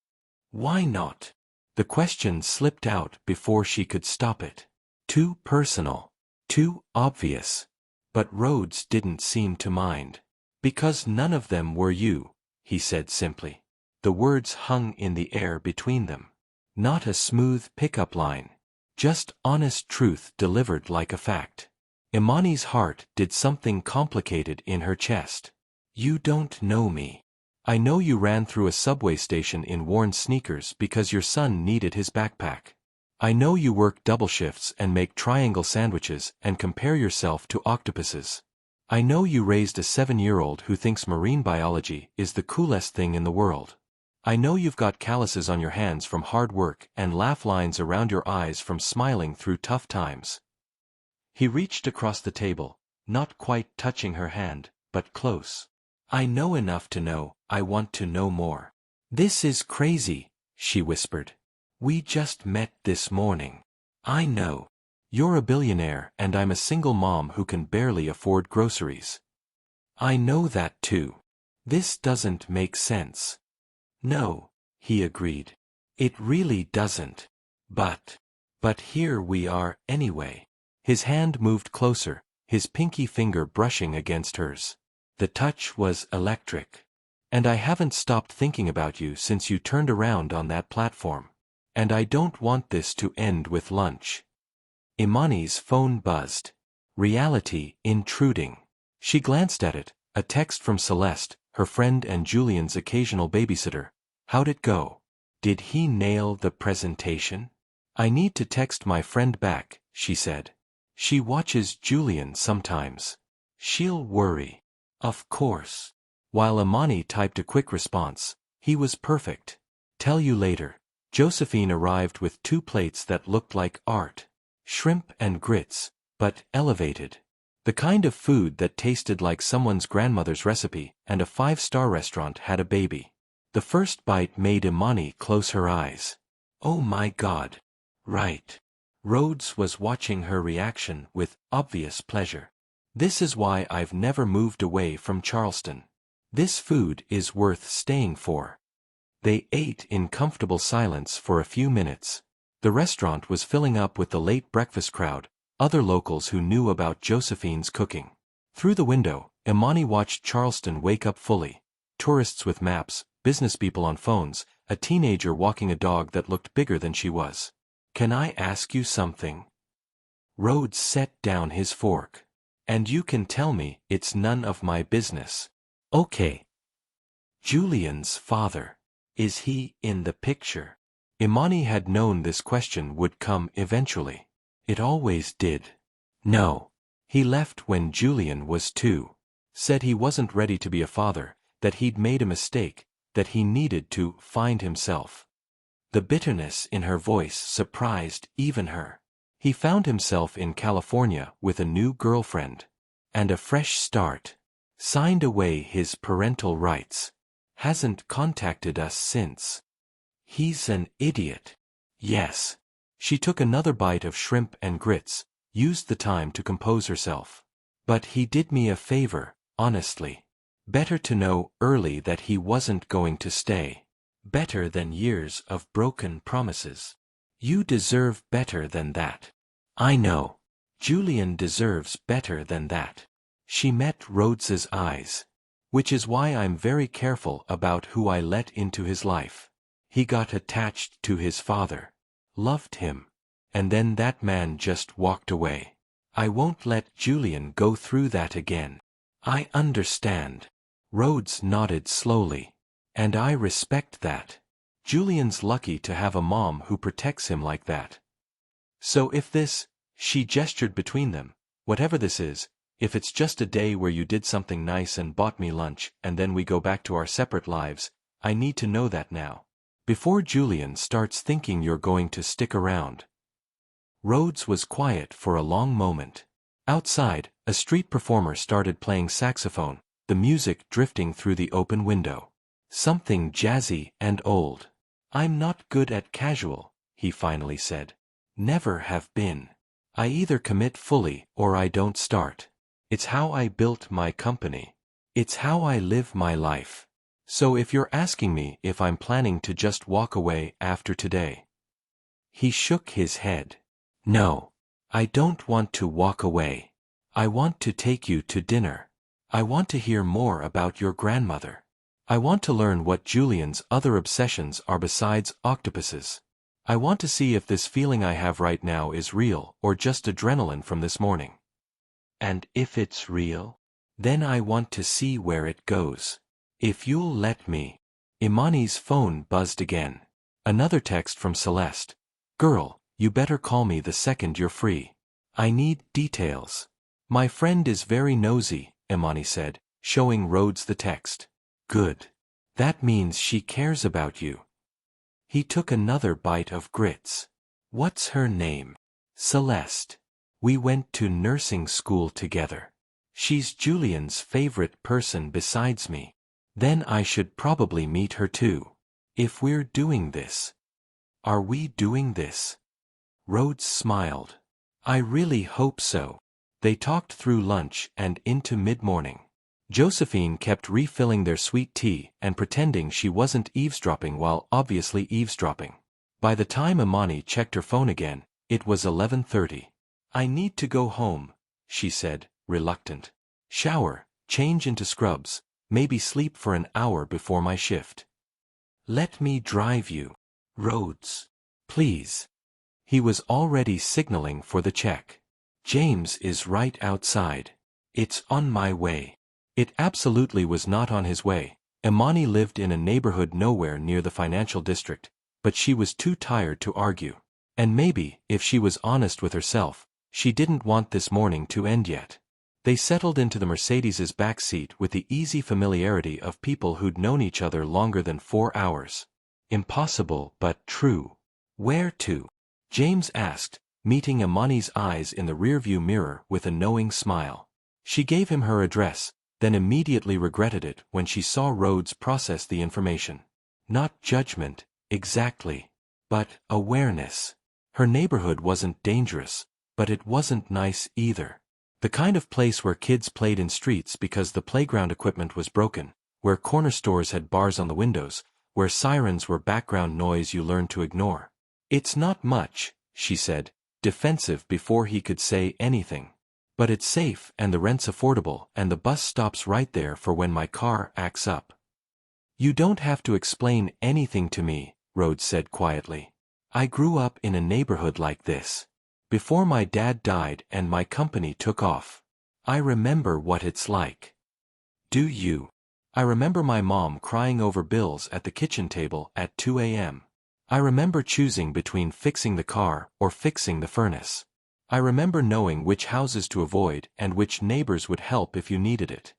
Why not? The question slipped out before she could stop it. Too personal. Too obvious. But Rhodes didn't seem to mind. Because none of them were you, he said simply. The words hung in the air between them. Not a smooth pickup line. Just honest truth delivered like a fact. Imani's heart did something complicated in her chest. You don't know me. I know you ran through a subway station in worn sneakers because your son needed his backpack. I know you work double shifts and make triangle sandwiches and compare yourself to octopuses. I know you raised a 7-year-old who thinks marine biology is the coolest thing in the world. I know you've got calluses on your hands from hard work and laugh lines around your eyes from smiling through tough times. He reached across the table, not quite touching her hand, but close. I know enough to know, I want to know more. This is crazy, she whispered. We just met this morning. I know. You're a billionaire and I'm a single mom who can barely afford groceries. I know that too. This doesn't make sense. No, he agreed. It really doesn't. But here we are, anyway. His hand moved closer, his pinky finger brushing against hers. The touch was electric. And I haven't stopped thinking about you since you turned around on that platform. And I don't want this to end with lunch. Imani's phone buzzed. Reality intruding. She glanced at it, a text from Celeste, her friend and Julian's occasional babysitter. How'd it go? Did he nail the presentation? I need to text my friend back, she said. She watches Julian sometimes. She'll worry. Of course. While Imani typed a quick response, he was perfect. Tell you later. Josephine arrived with 2 plates that looked like art. Shrimp and grits, but elevated. The kind of food that tasted like someone's grandmother's recipe, and a 5-star restaurant had a baby. The first bite made Imani close her eyes. Oh my God. Right. Rhodes was watching her reaction with obvious pleasure. This is why I've never moved away from Charleston. This food is worth staying for. They ate in comfortable silence for a few minutes. The restaurant was filling up with the late breakfast crowd, other locals who knew about Josephine's cooking. Through the window, Imani watched Charleston wake up fully. Tourists with maps, businesspeople on phones, a teenager walking a dog that looked bigger than she was. Can I ask you something? Rhodes set down his fork. And you can tell me it's none of my business. Okay. Julian's father. Is he in the picture? Imani had known this question would come eventually. It always did. No. He left when Julian was 2. Said he wasn't ready to be a father, that he'd made a mistake, that he needed to find himself. The bitterness in her voice surprised even her. He found himself in California with a new girlfriend. And a fresh start. Signed away his parental rights. Hasn't contacted us since. He's an idiot. Yes. She took another bite of shrimp and grits, used the time to compose herself. But he did me a favor, honestly. Better to know early that he wasn't going to stay. Better than years of broken promises. You deserve better than that. I know. Julian deserves better than that. She met Rhodes's eyes. Which is why I'm very careful about who I let into his life. He got attached to his father. Loved him. And then that man just walked away. I won't let Julian go through that again. I understand. Rhodes nodded slowly. And I respect that. Julian's lucky to have a mom who protects him like that. So if this, she gestured between them, whatever this is, if it's just a day where you did something nice and bought me lunch and then we go back to our separate lives, I need to know that now. Before Julian starts thinking you're going to stick around. Rhodes was quiet for a long moment. Outside, a street performer started playing saxophone, the music drifting through the open window. Something jazzy and old. I'm not good at casual, he finally said. Never have been. I either commit fully or I don't start. It's how I built my company. It's how I live my life. So if you're asking me if I'm planning to just walk away after today. He shook his head. No. I don't want to walk away. I want to take you to dinner. I want to hear more about your grandmother. I want to learn what Julian's other obsessions are besides octopuses. I want to see if this feeling I have right now is real or just adrenaline from this morning. And if it's real, then I want to see where it goes. If you'll let me. Imani's phone buzzed again. Another text from Celeste. Girl, you better call me the second you're free. I need details. My friend is very nosy, Imani said, showing Rhodes the text. Good. That means she cares about you. He took another bite of grits. What's her name? Celeste. We went to nursing school together. She's Julian's favorite person besides me. Then I should probably meet her too. If we're doing this. Are we doing this? Rhodes smiled. I really hope so. They talked through lunch and into mid-morning. Josephine kept refilling their sweet tea and pretending she wasn't eavesdropping while obviously eavesdropping. By the time Imani checked her phone again, it was 11:30. I need to go home, she said, reluctant. Shower, change into scrubs, maybe sleep for an hour before my shift. Let me drive you. Rhodes. Please. He was already signaling for the check. James is right outside. It's on my way. It absolutely was not on his way. Imani lived in a neighborhood nowhere near the financial district, but she was too tired to argue. And maybe, if she was honest with herself, she didn't want this morning to end yet. They settled into the Mercedes's back seat with the easy familiarity of people who'd known each other longer than 4 hours. Impossible but true. Where to? James asked, meeting Imani's eyes in the rearview mirror with a knowing smile. She gave him her address, then immediately regretted it when she saw Rhodes process the information. Not judgment, exactly, but awareness. Her neighborhood wasn't dangerous, but it wasn't nice either. The kind of place where kids played in streets because the playground equipment was broken, where corner stores had bars on the windows, where sirens were background noise you learned to ignore. It's not much, she said, defensive before he could say anything. But it's safe and the rent's affordable and the bus stops right there for when my car acts up. You don't have to explain anything to me, Rhodes said quietly. I grew up in a neighborhood like this. Before my dad died and my company took off. I remember what it's like. Do you? I remember my mom crying over bills at the kitchen table at 2 a.m. I remember choosing between fixing the car or fixing the furnace. I remember knowing which houses to avoid and which neighbors would help if you needed it.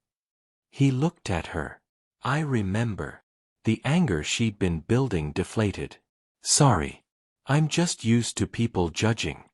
He looked at her. I remember. The anger she'd been building deflated. Sorry. I'm just used to people judging.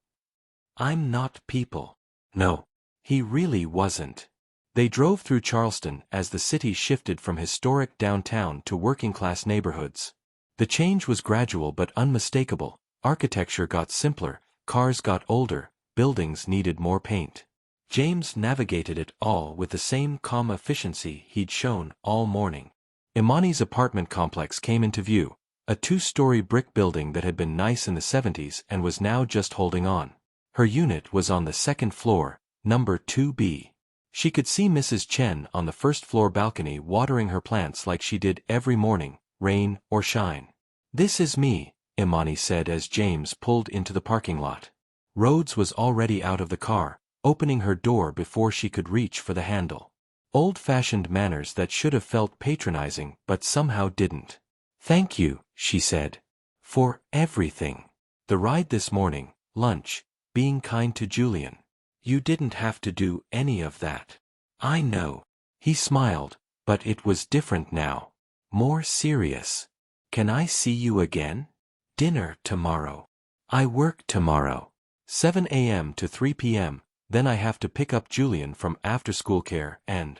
I'm not people. No. He really wasn't. They drove through Charleston as the city shifted from historic downtown to working-class neighborhoods. The change was gradual but unmistakable. Architecture got simpler, cars got older, buildings needed more paint. James navigated it all with the same calm efficiency he'd shown all morning. Imani's apartment complex came into view, a 2-story brick building that had been nice in the 70s and was now just holding on. Her unit was on the 2nd floor, number 2B. She could see Mrs. Chen on the 1st-floor balcony watering her plants like she did every morning, rain or shine. This is me, Imani said as James pulled into the parking lot. Rhodes was already out of the car, opening her door before she could reach for the handle. Old-fashioned manners that should have felt patronizing but somehow didn't. Thank you, she said. For everything. The ride this morning, lunch, being kind to Julian. You didn't have to do any of that. I know. He smiled, but it was different now. More serious. Can I see you again? Dinner tomorrow. I work tomorrow. 7 a.m. to 3 p.m., then I have to pick up Julian from after-school care and...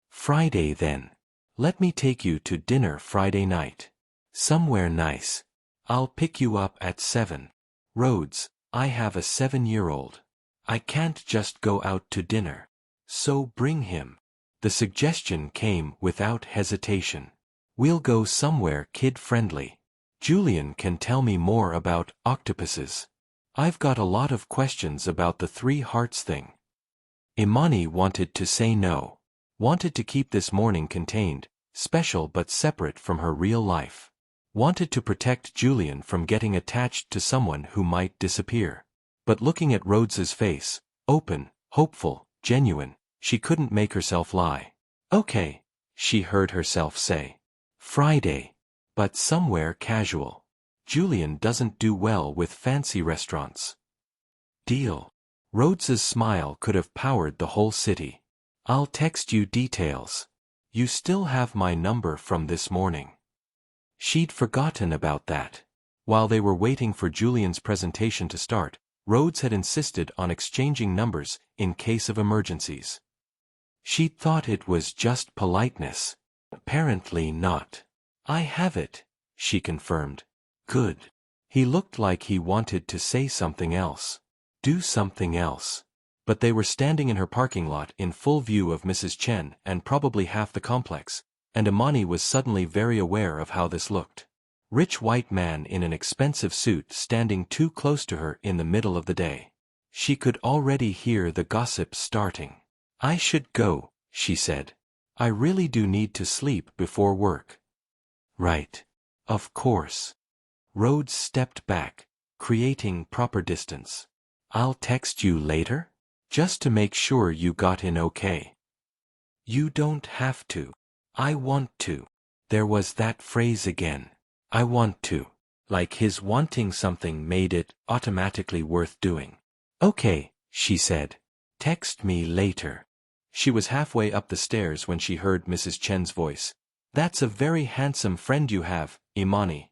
Friday then. Let me take you to dinner Friday night. Somewhere nice. I'll pick you up at 7. Rhodes, I have a 7-year-old. I can't just go out to dinner. So bring him. The suggestion came without hesitation. We'll go somewhere kid-friendly. Julian can tell me more about octopuses. I've got a lot of questions about the 3 hearts thing. Imani wanted to say no. Wanted to keep this morning contained, special but separate from her real life. Wanted to protect Julian from getting attached to someone who might disappear. But looking at Rhodes's face, open, hopeful, genuine, she couldn't make herself lie. Okay, she heard herself say. Friday. But somewhere casual. Julian doesn't do well with fancy restaurants. Deal. Rhodes's smile could have powered the whole city. I'll text you details. You still have my number from this morning. She'd forgotten about that. While they were waiting for Julian's presentation to start, Rhodes had insisted on exchanging numbers in case of emergencies. She'd thought it was just politeness. Apparently not. I have it, she confirmed. Good. He looked like he wanted to say something else. Do something else. But they were standing in her parking lot in full view of Mrs. Chen and probably half the complex, and Imani was suddenly very aware of how this looked. Rich white man in an expensive suit standing too close to her in the middle of the day. She could already hear the gossip starting. I should go, she said. I really do need to sleep before work. Right. Of course. Rhodes stepped back, creating proper distance. I'll text you later? Just to make sure you got in okay. You don't have to. I want to. There was that phrase again. I want to. Like his wanting something made it automatically worth doing. Okay, she said. Text me later. She was halfway up the stairs when she heard Mrs. Chen's voice. That's a very handsome friend you have, Imani.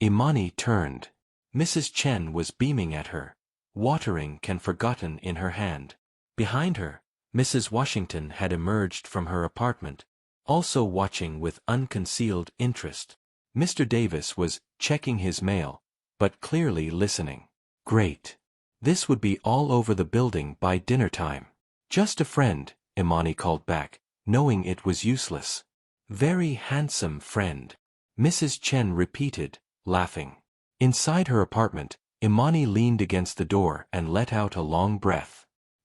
Imani turned. Mrs. Chen was beaming at her, watering can forgotten in her hand. Behind her, Mrs. Washington had emerged from her apartment, also watching with unconcealed interest. Mr. Davis was checking his mail, but clearly listening. Great. This would be all over the building by dinner time. Just a friend, Imani called back, knowing it was useless. Very handsome friend, Mrs. Chen repeated, laughing. Inside her apartment, Imani leaned against the door and let out a long breath.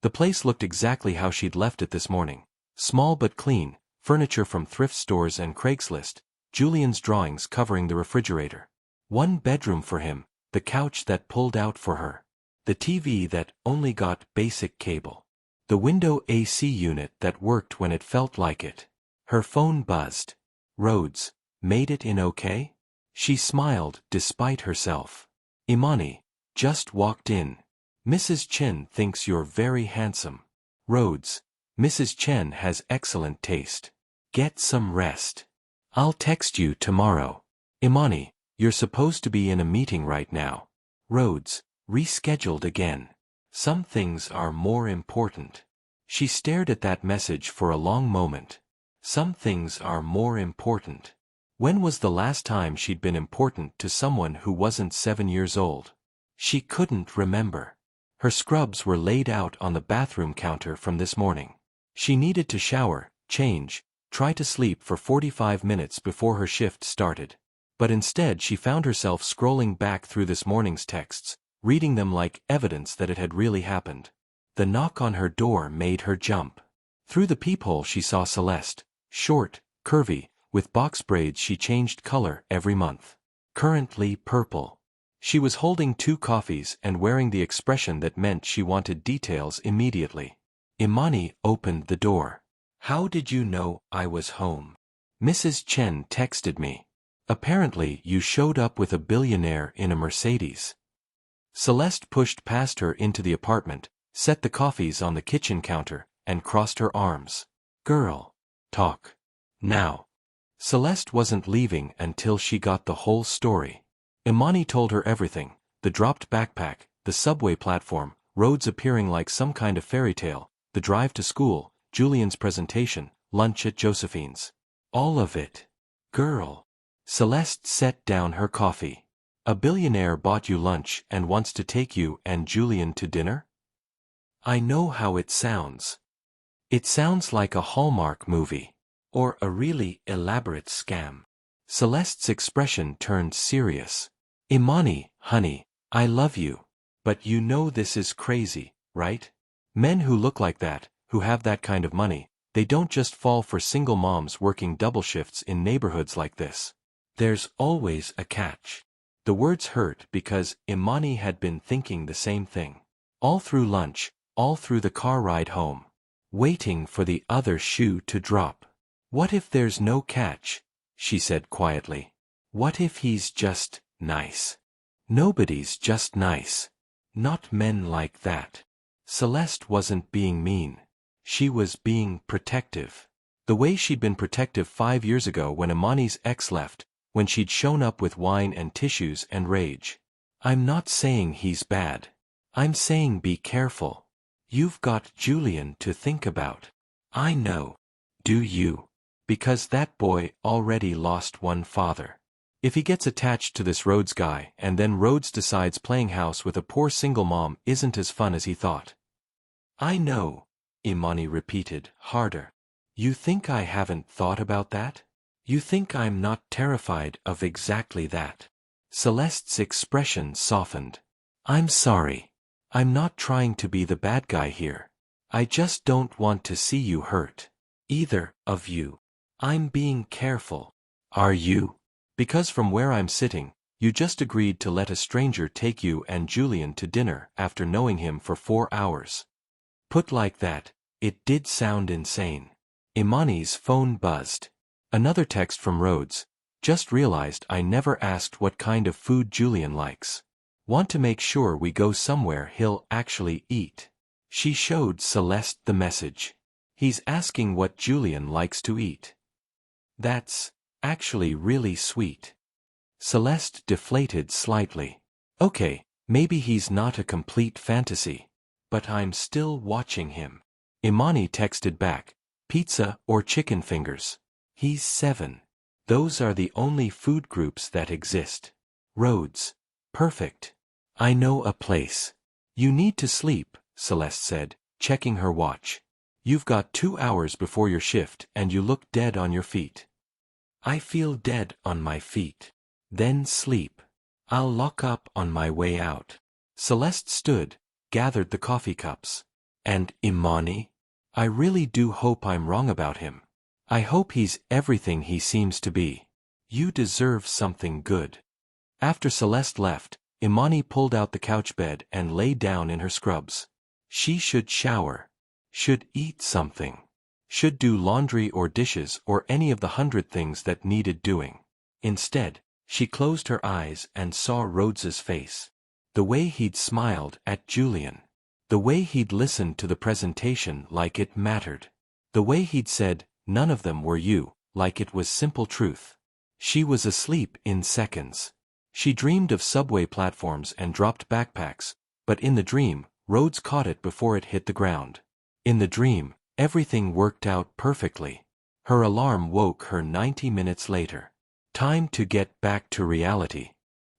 The place looked exactly how she'd left it this morning. Small but clean, furniture from thrift stores and Craigslist, Julian's drawings covering the refrigerator. One bedroom for him, the couch that pulled out for her. The TV that only got basic cable. The window AC unit that worked when it felt like it. Her phone buzzed. Rhodes, made it in okay? She smiled despite herself. Imani, just walked in. Mrs. Chen thinks you're very handsome. Rhodes, Mrs. Chen has excellent taste. Get some rest. I'll text you tomorrow. Imani, you're supposed to be in a meeting right now. Rhodes, rescheduled again. Some things are more important. She stared at that message for a long moment. Some things are more important. When was the last time she'd been important to someone who wasn't 7 years old? She couldn't remember. Her scrubs were laid out on the bathroom counter from this morning. She needed to shower, change, try to sleep for 45 minutes before her shift started. But instead she found herself scrolling back through this morning's texts, reading them like evidence that it had really happened. The knock on her door made her jump. Through the peephole she saw Celeste, short, curvy, with box braids she changed color every month. Currently purple. She was holding 2 coffees and wearing the expression that meant she wanted details immediately. Imani opened the door. How did you know I was home? Mrs. Chen texted me. Apparently you showed up with a billionaire in a Mercedes. Celeste pushed past her into the apartment, set the coffees on the kitchen counter, and crossed her arms. Girl. Talk. Now. Celeste wasn't leaving until she got the whole story. Imani told her everything, the dropped backpack, the subway platform, Rhodes appearing like some kind of fairy tale, the drive to school, Julian's presentation, lunch at Josephine's. All of it. Girl. Celeste set down her coffee. A billionaire bought you lunch and wants to take you and Julian to dinner? I know how it sounds. It sounds like a Hallmark movie. Or a really elaborate scam. Celeste's expression turned serious. Imani, honey, I love you. But you know this is crazy, right? Men who look like that, who have that kind of money, they don't just fall for single moms working double shifts in neighborhoods like this. There's always a catch. The words hurt because Imani had been thinking the same thing. All through lunch, all through the car ride home. Waiting for the other shoe to drop. What if there's no catch? She said quietly. What if he's just nice? Nobody's just nice. Not men like that. Celeste wasn't being mean. She was being protective. The way she'd been protective 5 years ago when Imani's ex left, when she'd shown up with wine and tissues and rage. I'm not saying he's bad. I'm saying be careful. You've got Julian to think about. I know. Do you? Because that boy already lost one father. If he gets attached to this Rhodes guy and then Rhodes decides playing house with a poor single mom isn't as fun as he thought. I know, Imani repeated, harder. You think I haven't thought about that? You think I'm not terrified of exactly that? Celeste's expression softened. I'm sorry. I'm not trying to be the bad guy here. I just don't want to see you hurt. Either of you. I'm being careful. Are you? Because from where I'm sitting, you just agreed to let a stranger take you and Julian to dinner after knowing him for 4 hours. Put like that, it did sound insane. Imani's phone buzzed. Another text from Rhodes. Just realized I never asked what kind of food Julian likes. Want to make sure we go somewhere he'll actually eat. She showed Celeste the message. He's asking what Julian likes to eat. That's actually really sweet. Celeste deflated slightly. Okay, maybe he's not a complete fantasy. But I'm still watching him. Imani texted back, pizza or chicken fingers. He's 7. Those are the only food groups that exist. Rhodes. Perfect. I know a place. You need to sleep, Celeste said, checking her watch. You've got 2 hours before your shift and you look dead on your feet. I feel dead on my feet. Then sleep. I'll lock up on my way out. Celeste stood, gathered the coffee cups. And Imani? I really do hope I'm wrong about him. I hope he's everything he seems to be. You deserve something good. After Celeste left, Imani pulled out the couch bed and lay down in her scrubs. She should shower. Should eat something. Should do laundry or dishes or any of the 100 things that needed doing. Instead, she closed her eyes and saw Rhodes's face. The way he'd smiled at Julian. The way he'd listened to the presentation like it mattered. The way he'd said, none of them were you, like it was simple truth. She was asleep in seconds. She dreamed of subway platforms and dropped backpacks, but in the dream, Rhodes caught it before it hit the ground. In the dream, everything worked out perfectly. Her alarm woke her 90 minutes later. Time to get back to reality.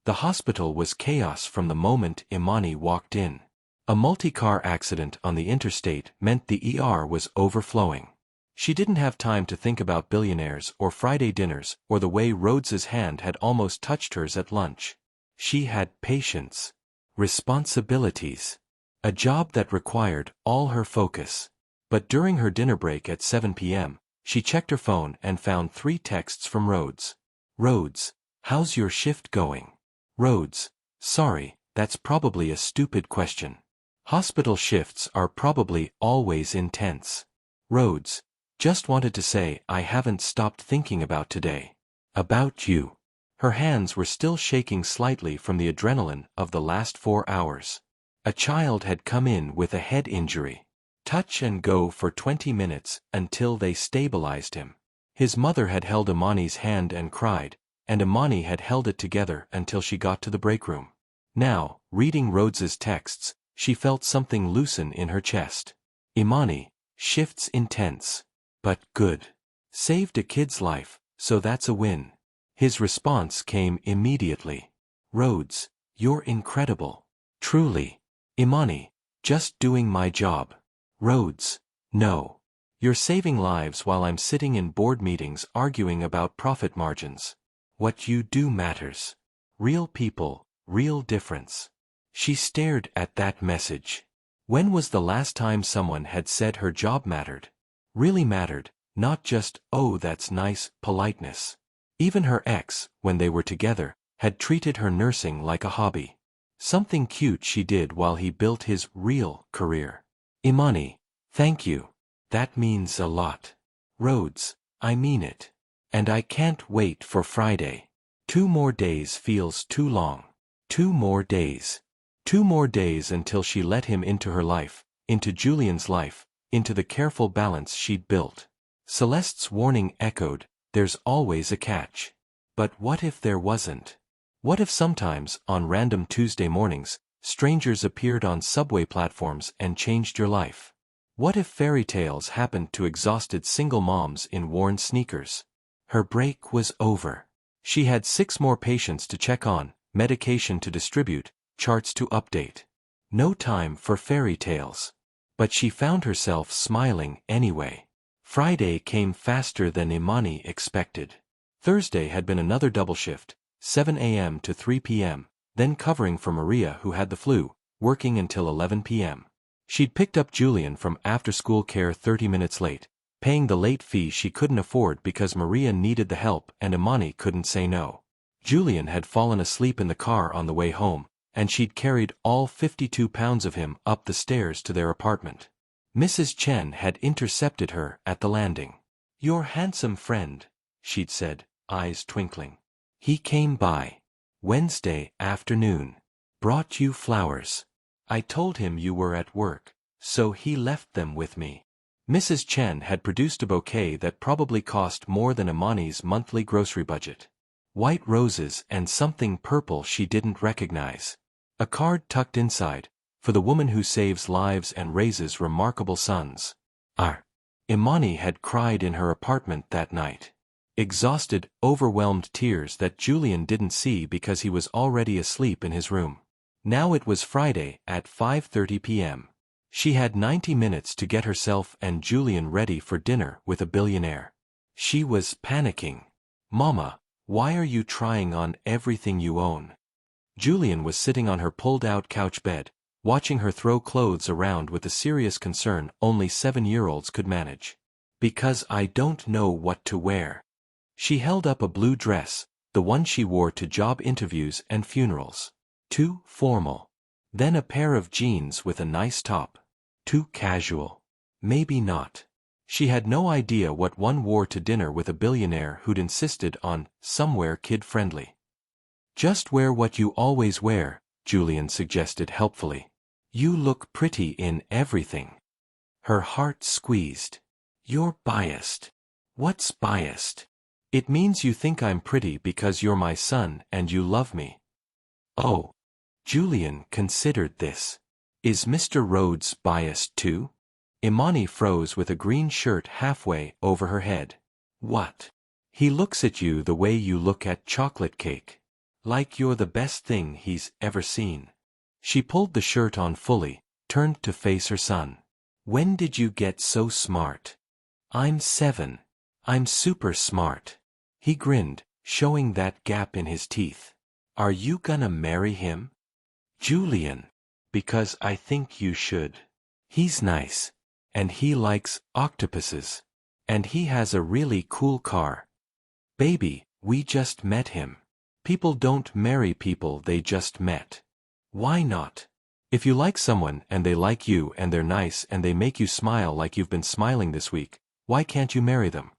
The hospital was chaos from the moment Imani walked in. A multi-car accident on the interstate meant the ER was overflowing. She didn't have time to think about billionaires or Friday dinners or the way Rhodes's hand had almost touched hers at lunch. She had patience. Responsibilities. A job that required all her focus. But during her dinner break at 7 p.m., she checked her phone and found 3 texts from Rhodes. Rhodes, how's your shift going? Rhodes, sorry, that's probably a stupid question. Hospital shifts are probably always intense. Rhodes, just wanted to say I haven't stopped thinking about today. About you. Her hands were still shaking slightly from the adrenaline of the last 4 hours. A child had come in with a head injury. Touch and go for 20 minutes until they stabilized him. His mother had held Imani's hand and cried, and Imani had held it together until she got to the break room. Now, reading Rhodes's texts, she felt something loosen in her chest. Imani, shifts intense. But good. Saved a kid's life, so that's a win. His response came immediately. Rhodes, you're incredible. Truly. Imani, just doing my job. Rhodes, no. You're saving lives while I'm sitting in board meetings arguing about profit margins. What you do matters. Real people, real difference. She stared at that message. When was the last time someone had said her job mattered? Really mattered, not just, oh that's nice, politeness. Even her ex, when they were together, had treated her nursing like a hobby. Something cute she did while he built his real career. Imani, thank you. That means a lot. Rhodes, I mean it. And I can't wait for Friday. 2 more days feels too long. 2 more days. 2 more days until she let him into her life, into Julian's life, into the careful balance she'd built. Celeste's warning echoed, there's always a catch. But what if there wasn't? What if sometimes, on random Tuesday mornings, strangers appeared on subway platforms and changed your life? What if fairy tales happened to exhausted single moms in worn sneakers? Her break was over. She had 6 more patients to check on, medication to distribute, charts to update. No time for fairy tales. But she found herself smiling anyway. Friday came faster than Imani expected. Thursday had been another double shift, 7 a.m. to 3 p.m., then covering for Maria who had the flu, working until 11 p.m. She'd picked up Julian from after-school care 30 minutes late, paying the late fee she couldn't afford because Maria needed the help and Imani couldn't say no. Julian had fallen asleep in the car on the way home, and she'd carried all 52 pounds of him up the stairs to their apartment. Mrs. Chen had intercepted her at the landing. Your handsome friend, she'd said, eyes twinkling. He came by Wednesday afternoon. Brought you flowers. I told him you were at work, so he left them with me. Mrs. Chen had produced a bouquet that probably cost more than Imani's monthly grocery budget. White roses and something purple she didn't recognize. A card tucked inside, for the woman who saves lives and raises remarkable sons. Imani had cried in her apartment that night. Exhausted, overwhelmed tears that Julian didn't see because he was already asleep in his room. Now it was Friday at 5:30 p.m. She had 90 minutes to get herself and Julian ready for dinner with a billionaire. She was panicking. Mama, why are you trying on everything you own? Julian was sitting on her pulled-out couch bed, watching her throw clothes around with the serious concern only 7-year-olds could manage. Because I don't know what to wear. She held up a blue dress, the one she wore to job interviews and funerals. Too formal. Then a pair of jeans with a nice top. Too casual. Maybe not. She had no idea what one wore to dinner with a billionaire who'd insisted on somewhere kid-friendly. Just wear what you always wear, Julian suggested helpfully. You look pretty in everything. Her heart squeezed. You're biased. What's biased? It means you think I'm pretty because you're my son and you love me. Oh. Julian considered this. Is Mr. Rhodes biased too? Imani froze with a green shirt halfway over her head. What? He looks at you the way you look at chocolate cake. Like you're the best thing he's ever seen. She pulled the shirt on fully, turned to face her son. When did you get so smart? I'm 7. I'm super smart. He grinned, showing that gap in his teeth. Are you gonna marry him? Julian. Because I think you should. He's nice. And he likes octopuses. And he has a really cool car. Baby, we just met him. People don't marry people they just met. Why not? If you like someone and they like you and they're nice and they make you smile like you've been smiling this week, why can't you marry them?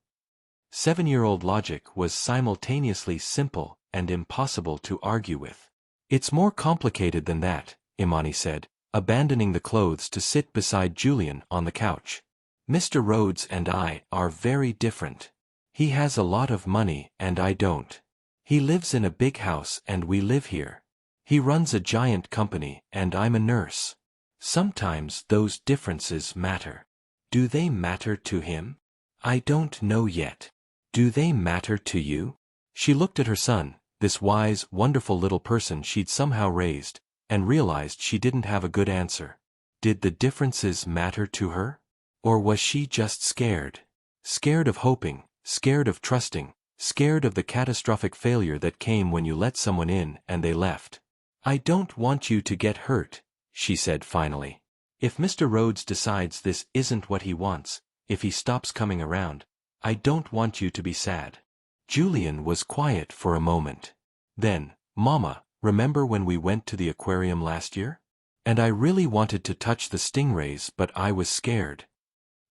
7-year-old logic was simultaneously simple and impossible to argue with. It's more complicated than that, Imani said, abandoning the clothes to sit beside Julian on the couch. Mr. Rhodes and I are very different. He has a lot of money and I don't. He lives in a big house and we live here. He runs a giant company and I'm a nurse. Sometimes those differences matter. Do they matter to him? I don't know yet. Do they matter to you? She looked at her son, this wise, wonderful little person she'd somehow raised, and realized she didn't have a good answer. Did the differences matter to her? Or was she just scared? Scared of hoping, scared of trusting, scared of the catastrophic failure that came when you let someone in and they left. I don't want you to get hurt, she said finally. If Mr. Rhodes decides this isn't what he wants, if he stops coming around, I don't want you to be sad. Julian was quiet for a moment. Then, Mama, remember when we went to the aquarium last year? And I really wanted to touch the stingrays but I was scared.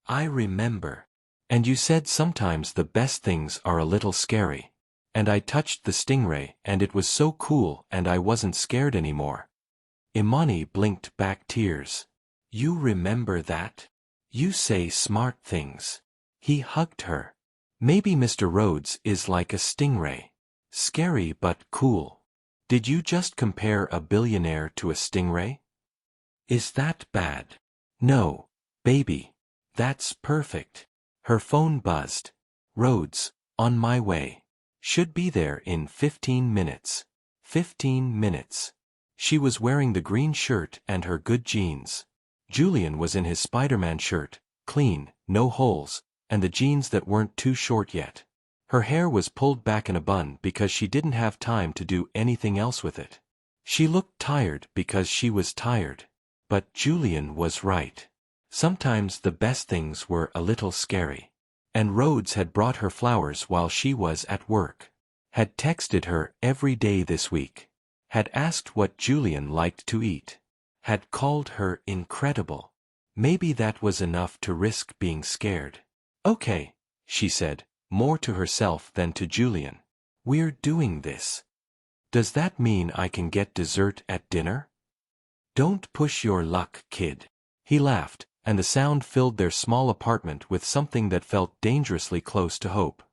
I remember. And you said sometimes the best things are a little scary. And I touched the stingray and it was so cool and I wasn't scared anymore. Imani blinked back tears. You remember that? You say smart things. He hugged her. Maybe Mr. Rhodes is like a stingray. Scary but cool. Did you just compare a billionaire to a stingray? Is that bad? No, baby. That's perfect. Her phone buzzed. Rhodes, on my way. Should be there in 15 minutes. 15 minutes. She was wearing the green shirt and her good jeans. Julian was in his Spider-Man shirt, clean, no holes, and the jeans that weren't too short yet. Her hair was pulled back in a bun because she didn't have time to do anything else with it. She looked tired because she was tired. But Julian was right. Sometimes the best things were a little scary. And Rhodes had brought her flowers while she was at work. Had texted her every day this week. Had asked what Julian liked to eat. Had called her incredible. Maybe that was enough to risk being scared. Okay, she said, more to herself than to Julian. We're doing this. Does that mean I can get dessert at dinner? Don't push your luck, kid. He laughed, and the sound filled their small apartment with something that felt dangerously close to hope.